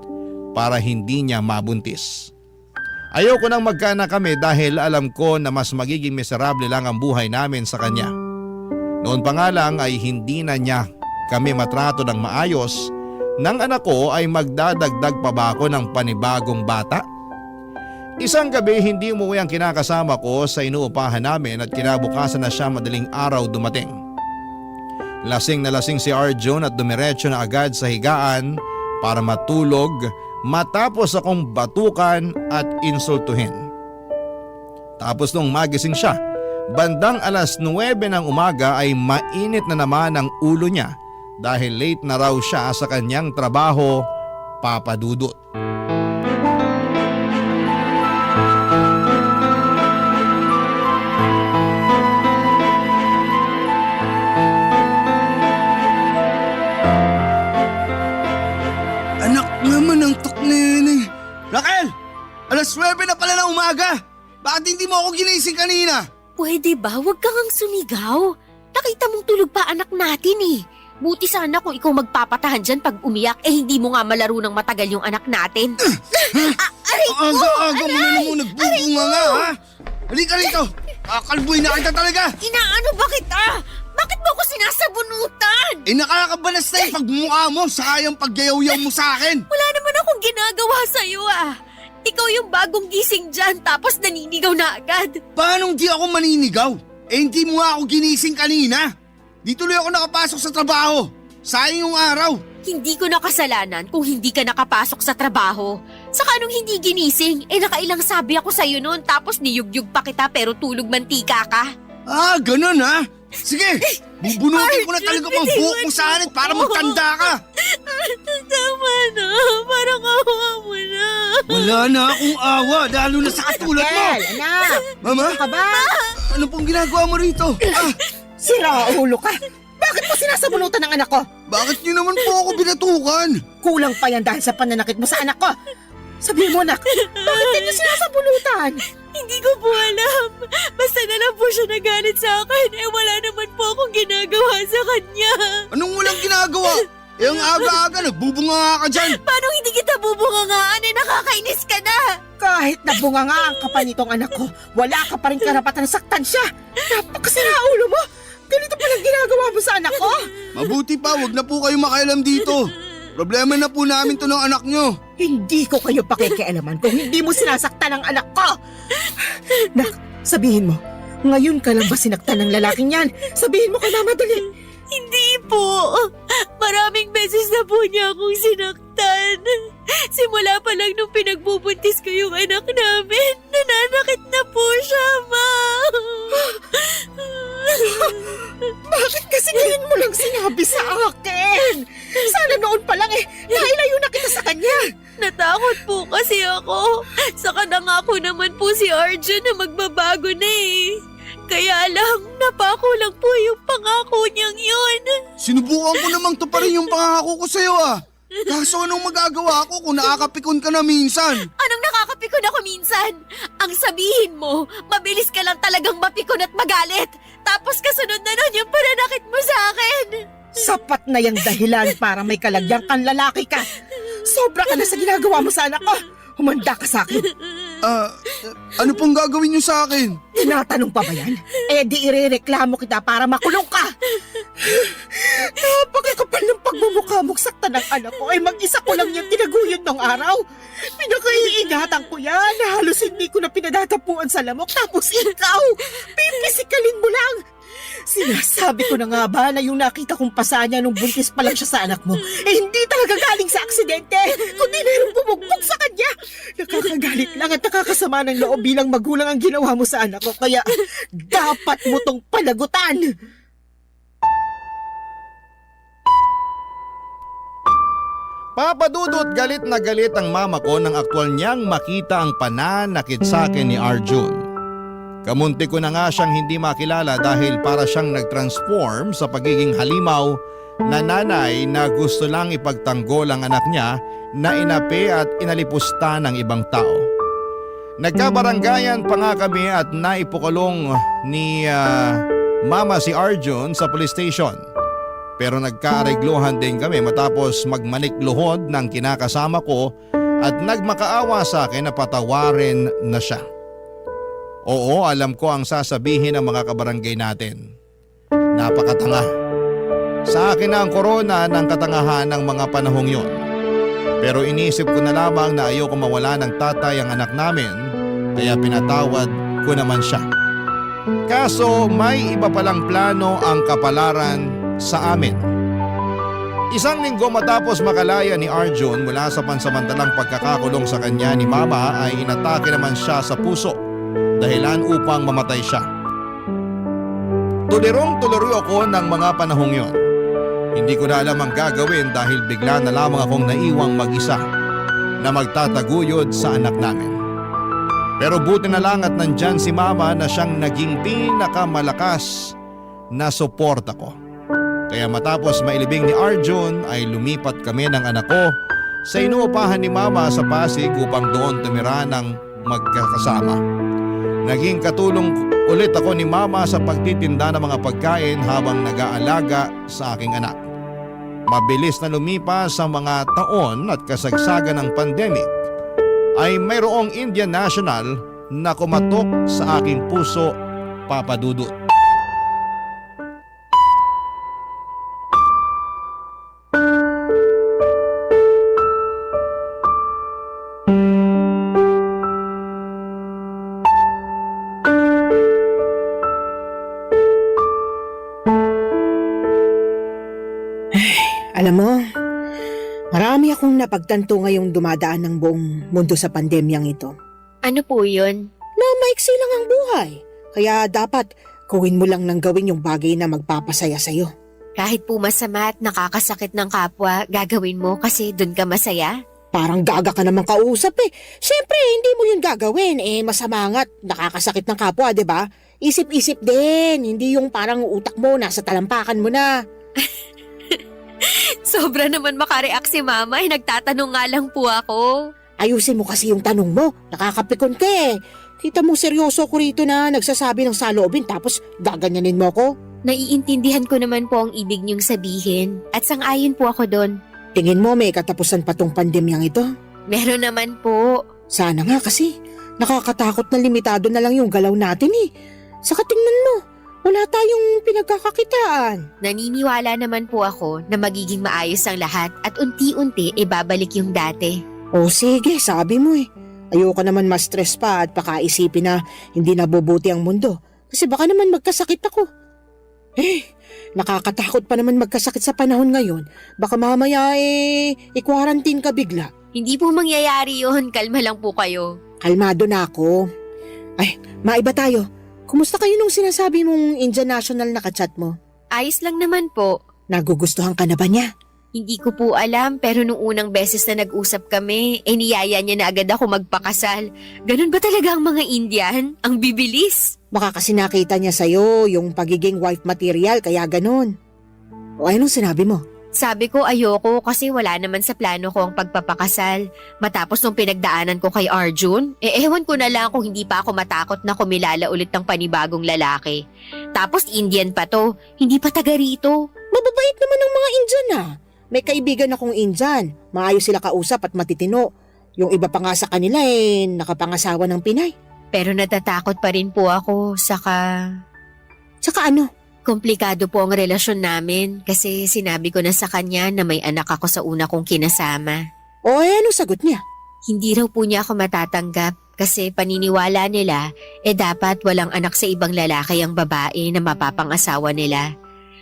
para hindi niya mabuntis. Ayoko nang magkaanak kami dahil alam ko na mas magiging miserable lang ang buhay namin sa kanya. Noon pa nga lang ay hindi na niya kami matrato ng maayos. Nang anak ko ay magdadagdag pa ba ako ng panibagong bata? Isang gabi hindi umuwi ang kinakasama ko sa inuupahan namin at kinabukasan na siya madaling araw dumating. Lasing na lasing si Arjun at dumiretso na agad sa higaan para matulog matapos akong batukan at insultuhin. Tapos nung magising siya, bandang alas 9 ng umaga ay mainit na naman ang ulo niya dahil late na raw siya sa kanyang trabaho, Papa Dudut. Anak naman ang tuknene. Raquel! Alas 9 na pala ng umaga. Bakit hindi mo ako ginising kanina? Pwede ba? Huwag kang sumigaw. Nakita mong tulog pa anak natin eh. Buti sana kung ikaw magpapatahan dyan pag umiyak hindi mo nga malaro ng matagal yung anak natin. Aray ko! Aga-aga mo na naman nagbubunga nga ha? Halika rito! Kakalbuhin na kita talaga! Inaano ba kita? Bakit mo ako sinasabunutan? Nakakabalas na yung pagmukha mo sa kayang pagyayaw mo sa akin! Wala naman akong ginagawa sa'yo ah. Ikaw yung bagong gising dyan tapos naninigaw na agad. Paano di ako maninigaw? Hindi mo nga ako ginising kanina. Di tuloy ako nakapasok sa trabaho. Sayang yung araw. Hindi ko nakasalanan kung hindi ka nakapasok sa trabaho. Saka nung hindi ginising, nakailang sabi ako sa'yo noon tapos niyugyug pa kita pero tulog mantika ka. Ah, ganun ha? Sige, bubunutin ko na talaga pang buhok mo sa akin para magtanda ka. Tama na, parang awa mo na. Wala na akong awa, lalo na sa katulad mo. Anak! Mama? Ano ka ba? Ano pong ginagawa mo rito? Sira ulo ka! Bakit mo sinasabunutan ng anak ko? Bakit niyo naman po ako binatukan? Kulang pa yan dahil sa pananakit mo sa anak ko. Sabihin mo, nak, bakit niyo sinasabunutan? Hindi ko po alam. Basta na lang po siya nagalit sa akin. Wala naman po akong ginagawa sa kanya. Anong walang ginagawa? Ang aga-aga, nagbubunga ka dyan. Paano hindi kita bubungangaan? Nakakainis ka na! Kahit nabungangaan ka pa nitong anak ko, wala ka pa rin karapatan na saktan siya. Napakasira ulo mo! Ganito palang ginagawa mo sa anak ko! Mabuti pa, wag na po kayo makialam dito. Problema na po namin to ng anak nyo. Hindi ko kayo pakikialaman kung hindi mo sinasaktan ang anak ko! Nak, sabihin mo, ngayon ka lang ba sinaktan ng lalaking yan? Sabihin mo kay mama dali! Hindi po. Maraming beses na po niya akong sinaktan. Simula pa lang nung pinagbubuntis ko yung anak namin, nananakit na po siya, Ma. Bakit kasi ngayon mo lang sinabi sa akin? Sana noon pa lang nailayo na kita sa kanya. Natakot po kasi ako. Saka nangako naman po si Arjun na magbabago na eh. Kaya lang, napako lang po yung pangako niyang yun. Sinubukan ko namang tuparin yung pangako ko sa'yo ah. Kaso anong magagawa ko kung nakakapikon ka na minsan? Anong nakakapikon ako minsan? Ang sabihin mo, mabilis ka lang talagang mapikon at magalit. Tapos kasunod na nun yung pananakit mo sa akin. Sapat na yung dahilan para may kalagyang kang lalaki ka. Sobra ka na sa ginagawa mo sa anak ko. Humanda ka sa akin. Ano pong gagawin niyo sa akin? Tinatanong pa ba yan? Eh di irereklamo kita para makulong ka. Napakakapal ng pagmumukha mong saktan ng anak ko. Ay mag-isa ko lang yung tinaguyod ng araw. Pinakaiingatan ko yan. Halos hindi ko na pinadatapuan sa lamok. Tapos ikaw, pipisikalin mo lang. Sinasabi ko na nga ba na yung nakita kong pasa niya nung buntis pa lang siya sa anak mo, hindi talaga galing sa aksidente, kundi mayroong bumugbog sa kanya. Nakakagalit lang at nakakasama ng loob bilang magulang ang ginawa mo sa anak ko, kaya dapat mo tong panagutan. Papa Dudut, galit na galit ang mama ko nang aktwal niyang makita ang pananakit sa akin ni Arjun. Kamunti ko na nga siyang hindi makilala dahil para siyang nag-transform sa pagiging halimaw na nanay na gusto lang ipagtanggol ang anak niya na inapi at inalipusta ng ibang tao. Nagkabaranggayan pa nga kami at naipukulong ni mama si Arjun sa police station. Pero nagkaareglohan din kami matapos magmanikluhod ng kinakasama ko at nagmakaawa sa akin na patawarin na siya. Oo, alam ko ang sasabihin ng mga kabarangay natin. Napakatanga. Sa akin na ang korona ng katangahan ng mga panahong yon. Pero inisip ko na lamang na ayoko mawala ng tatay ang anak namin, kaya pinatawad ko naman siya. Kaso may iba palang plano ang kapalaran sa amin. Isang linggo matapos makalaya ni Arjun mula sa pansamantalang pagkakakulong sa kanya ni Mama ay inatake naman siya sa puso. Dahilan upang mamatay siya. Tulirong-tuliro ako ng mga panahong yon. Hindi ko na alam ang gagawin dahil bigla na lamang akong naiwang mag-isa na magtataguyod sa anak namin. Pero buti na lang at nandyan si Mama na siyang naging pinakamalakas na suporta ko. Kaya matapos mailibing ni Arjun ay lumipat kami ng anak ko sa inuupahan ni Mama sa Pasig upang doon tumira ng magkakasama. Naging katulong ulit ako ni Mama sa pagtitinda ng mga pagkain habang nag-aalaga sa aking anak. Mabilis na lumipas ang mga taon at kasagsagan ng pandemic ay mayroong Indian National na kumatok sa aking puso, Papa Dudut. Alam mo, marami akong napagtanto ngayong dumadaan ng buong mundo sa pandemyang ito. Ano po yun? Na maiksi lang ang buhay. Kaya dapat gawin mo lang ng gawin yung bagay na magpapasaya sa'yo. Kahit po masama at nakakasakit ng kapwa, gagawin mo kasi dun ka masaya? Parang gaga ka naman kausap eh. Siyempre, hindi mo yun gagawin. Masama nga't nakakasakit ng kapwa, di ba? Isip-isip din. Hindi yung parang utak mo nasa talampakan mo na. Sobra naman makareact si Mama, nagtatanong nga lang po ako. Ayusin mo kasi yung tanong mo. Nakakapikon ka eh. Kita mo seryoso ko rito na nagsasabi ng saloobin tapos gaganyanin mo ko. Naiintindihan ko naman po ang ibig niyong sabihin at sang-ayon po ako doon. Tingin mo may katapusan pa tong pandemyang ito? Meron naman po. Sana nga kasi. Nakakatakot na limitado na lang yung galaw natin eh. Saka tingnan mo, wala tayong pinagkakakitaan. Naniniwala naman po ako na magiging maayos ang lahat at unti-unti ibabalik yung dati. O sige, sabi mo eh. Ayoko naman ma-stress pa at pakaisipin na hindi nabubuti ang mundo. Kasi baka naman magkasakit ako. Nakakatakot pa naman magkasakit sa panahon ngayon. Baka mamaya i-quarantine ka bigla. Hindi po mangyayari yun. Kalma lang po kayo. Kalmado na ako. Ay, maiba tayo. Kumusta kayo nung sinasabi mong Indian National na kachat mo? Ayos lang naman po. Nagugustuhan ka na ba niya? Hindi ko po alam pero nung unang beses na nag-usap kami, niyaya niya na agad ako magpakasal. Ganun ba talaga ang mga Indian? Ang bibilis. Baka kasi nakita niya sa'yo yung pagiging wife material kaya ganun. O anong sinabi mo? Sabi ko ayoko kasi wala naman sa plano ko ang pagpapakasal. Matapos nung pinagdaanan ko kay Arjun, ewan ko na lang kung hindi pa ako matakot na kumilala ulit ng panibagong lalaki. Tapos Indian pa to, hindi pa taga rito. Mababait naman ang mga Indian ah. May kaibigan akong Indian, maayos sila kausap at matitino. Yung iba pa nga sa kanila nakapangasawa ng Pinay. Pero natatakot pa rin po ako, saka ano? komplikado po ang relasyon namin kasi sinabi ko na sa kanya na may anak ako sa una kong kinasama. O anong sagot niya? Hindi raw po niya ako matatanggap kasi paniniwala nila dapat walang anak sa ibang lalaki ang babae na mapapangasawa nila.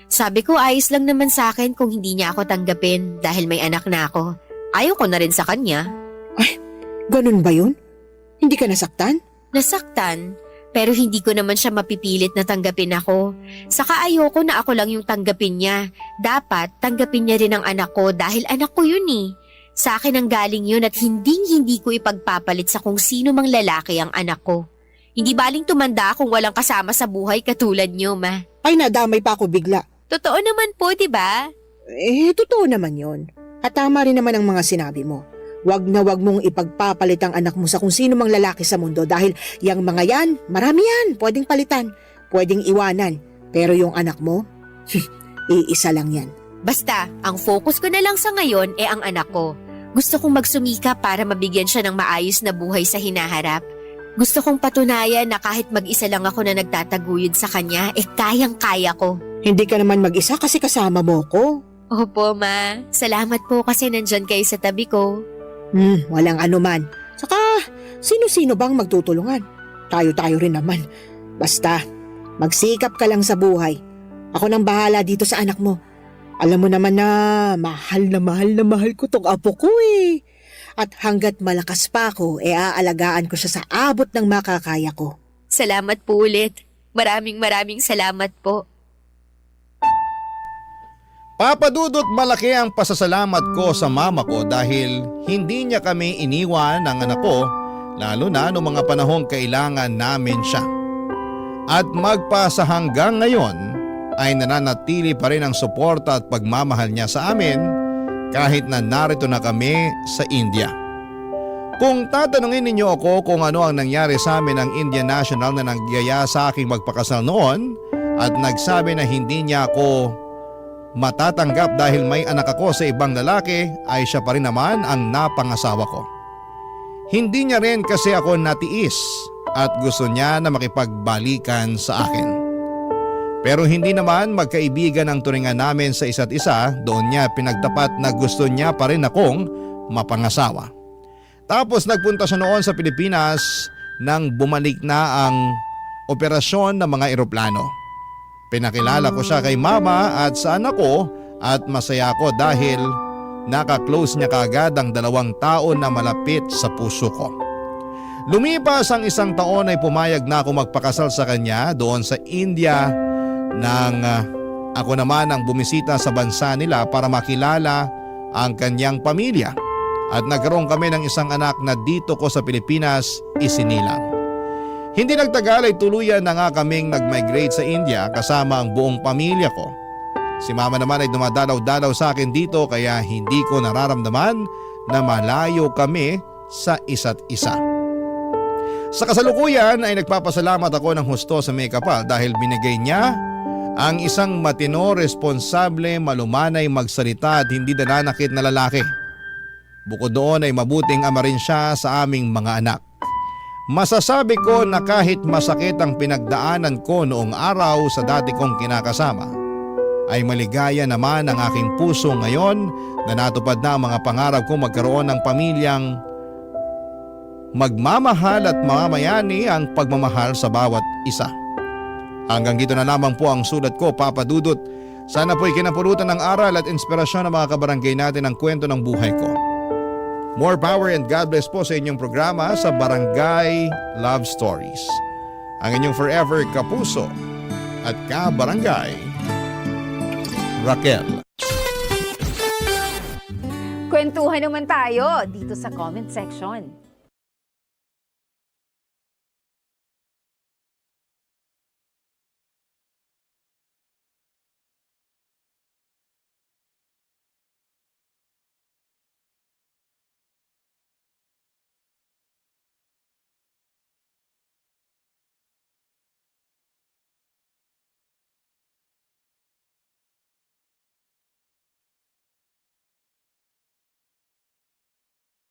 Sabi ko ayos lang naman sa akin kung hindi niya ako tanggapin dahil may anak na ako. Ayaw ko na rin sa kanya. Ay, ganun ba yun? Hindi ka nasaktan? Nasaktan, pero hindi ko naman siya mapipilit na tanggapin ako. Saka ayoko na ako lang yung tanggapin niya. Dapat tanggapin niya rin ang anak ko dahil anak ko yun eh. Sa akin ang galing yun at hindi ko ipagpapalit sa kung sino mang lalaki ang anak ko. Hindi baling tumanda kung walang kasama sa buhay katulad niyo, ma. Ay, nadamay pa ako bigla. Totoo naman po, di ba? Totoo naman yun. At tama rin naman ang mga sinabi mo. Wag na wag mong ipagpapalit ang anak mo sa kung sino mang lalaki sa mundo dahil yung mga yan, marami yan. Pwedeng palitan, pwedeng iwanan. Pero yung anak mo, iisa lang yan. Basta, ang focus ko na lang sa ngayon ang anak ko. Gusto kong magsumika para mabigyan siya ng maayos na buhay sa hinaharap. Gusto kong patunayan na kahit mag-isa lang ako na nagtataguyod sa kanya, kayang-kaya ko. Hindi ka naman mag-isa kasi kasama mo ko. Opo, ma. Salamat po kasi nandyan kayo sa tabi ko. Walang anuman. Saka, sino-sino bang magtutulungan? Tayo-tayo rin naman. Basta, magsikap ka lang sa buhay. Ako nang bahala dito sa anak mo. Alam mo naman na mahal ko tong apo ko eh. At hanggat malakas pa ako, aalagaan ko siya sa abot ng makakaya ko. Salamat po ulit. Maraming salamat po. Papadudot malaki ang pasasalamat ko sa mama ko dahil hindi niya kami iniwan ng anak ko, lalo na noong mga panahong kailangan namin siya. At magpasa hanggang ngayon ay nananatili pa rin ang suporta at pagmamahal niya sa amin kahit na narito na kami sa India. Kung tatanungin ninyo ako kung ano ang nangyari sa amin ng Indian National na nagyaya sa aking magpakasal noon at nagsabi na hindi niya ako matatanggap dahil may anak ako sa ibang lalaki, ay siya pa rin naman ang napangasawa ko. Hindi niya rin kasi ako natiis at gusto niya na makipagbalikan sa akin. Pero hindi naman magkaibigan ang turingan namin sa isa't isa, doon niya pinagtapat na gusto niya pa rin akong mapangasawa. Tapos nagpunta siya noon sa Pilipinas nang bumalik na ang operasyon ng mga eroplano. Pinakilala ko siya kay mama at sa anak ko at masaya ako dahil naka-close niya kaagad ang 2 taon na malapit sa puso ko. Lumipas ang 1 taon ay pumayag na ako magpakasal sa kanya doon sa India nang ako naman ang bumisita sa bansa nila para makilala ang kanyang pamilya at nagkaroon kami ng 1 anak na dito ko sa Pilipinas isinilang. Hindi nagtagal ay tuluyan na nga kaming nag-migrate sa India kasama ang buong pamilya ko. Si mama naman ay dumadalaw-dalaw sa akin dito kaya hindi ko nararamdaman na malayo kami sa isa't isa. Sa kasalukuyan ay nagpapasalamat ako ng husto sa may kapal dahil binigay niya ang isang matino, responsable, malumanay, magsalita at hindi nananakit na lalaki. Bukod doon ay mabuting ama rin siya sa aming mga anak. Masasabi ko na kahit masakit ang pinagdaanan ko noong araw sa dati kong kinakasama, ay maligaya naman ang aking puso ngayon na natupad na ang mga pangarap ko magkaroon ng pamilyang magmamahal at mamamayani ang pagmamahal sa bawat isa. Hanggang dito na lamang po ang sulat ko, Papa Dudut. Sana po'y kinapulutan ng aral at inspirasyon ng mga kabarangay natin ang kwento ng buhay ko. More power and God bless po sa inyong programa sa Barangay Love Stories. Ang inyong forever kapuso at kabarangay, Raquel. Kwentuhan naman tayo dito sa comment section.